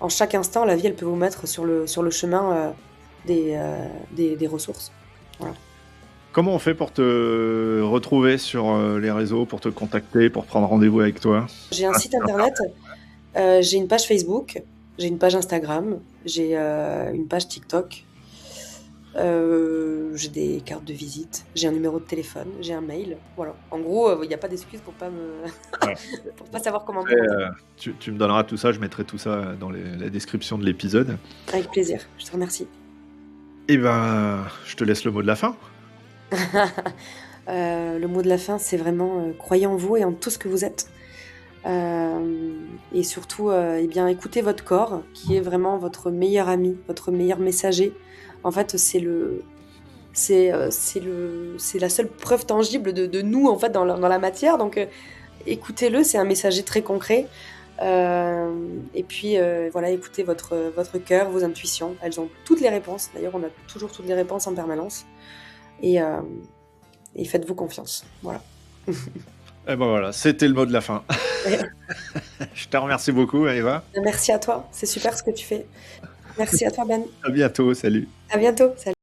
[SPEAKER 2] en chaque instant, la vie, elle peut vous mettre sur le chemin des ressources. Voilà.
[SPEAKER 1] Comment on fait pour te retrouver sur les réseaux, pour te contacter, pour prendre rendez-vous avec toi?
[SPEAKER 2] J'ai un site internet, j'ai une page Facebook, j'ai une page Instagram, j'ai une page TikTok, j'ai des cartes de visite, j'ai un numéro de téléphone, j'ai un mail. Voilà. En gros, il n'y a pas d'excuse pour pas
[SPEAKER 1] Ouais.
[SPEAKER 2] pour pas savoir comment me
[SPEAKER 1] Après,
[SPEAKER 2] contacter.
[SPEAKER 1] tu me donneras tout ça, je mettrai tout ça dans la description de l'épisode.
[SPEAKER 2] Avec plaisir, je te remercie.
[SPEAKER 1] Et ben, je te laisse le mot de la fin.
[SPEAKER 2] Le mot de la fin, c'est vraiment croyez en vous et en tout ce que vous êtes. Et surtout, eh bien, écoutez votre corps, qui est vraiment votre meilleur ami, votre meilleur messager. En fait, c'est la seule preuve tangible de nous, en fait, dans la matière. Donc, écoutez-le, c'est un messager très concret. Et puis, voilà, écoutez votre cœur, vos intuitions. Elles ont toutes les réponses. D'ailleurs, on a toujours toutes les réponses en permanence. Et faites-vous confiance. Voilà.
[SPEAKER 1] Et ben voilà, c'était le mot de la fin. Je te remercie beaucoup, Eva.
[SPEAKER 2] Merci à toi. C'est super ce que tu fais. Merci à toi, Ben.
[SPEAKER 1] À bientôt, salut.
[SPEAKER 2] À bientôt. Salut.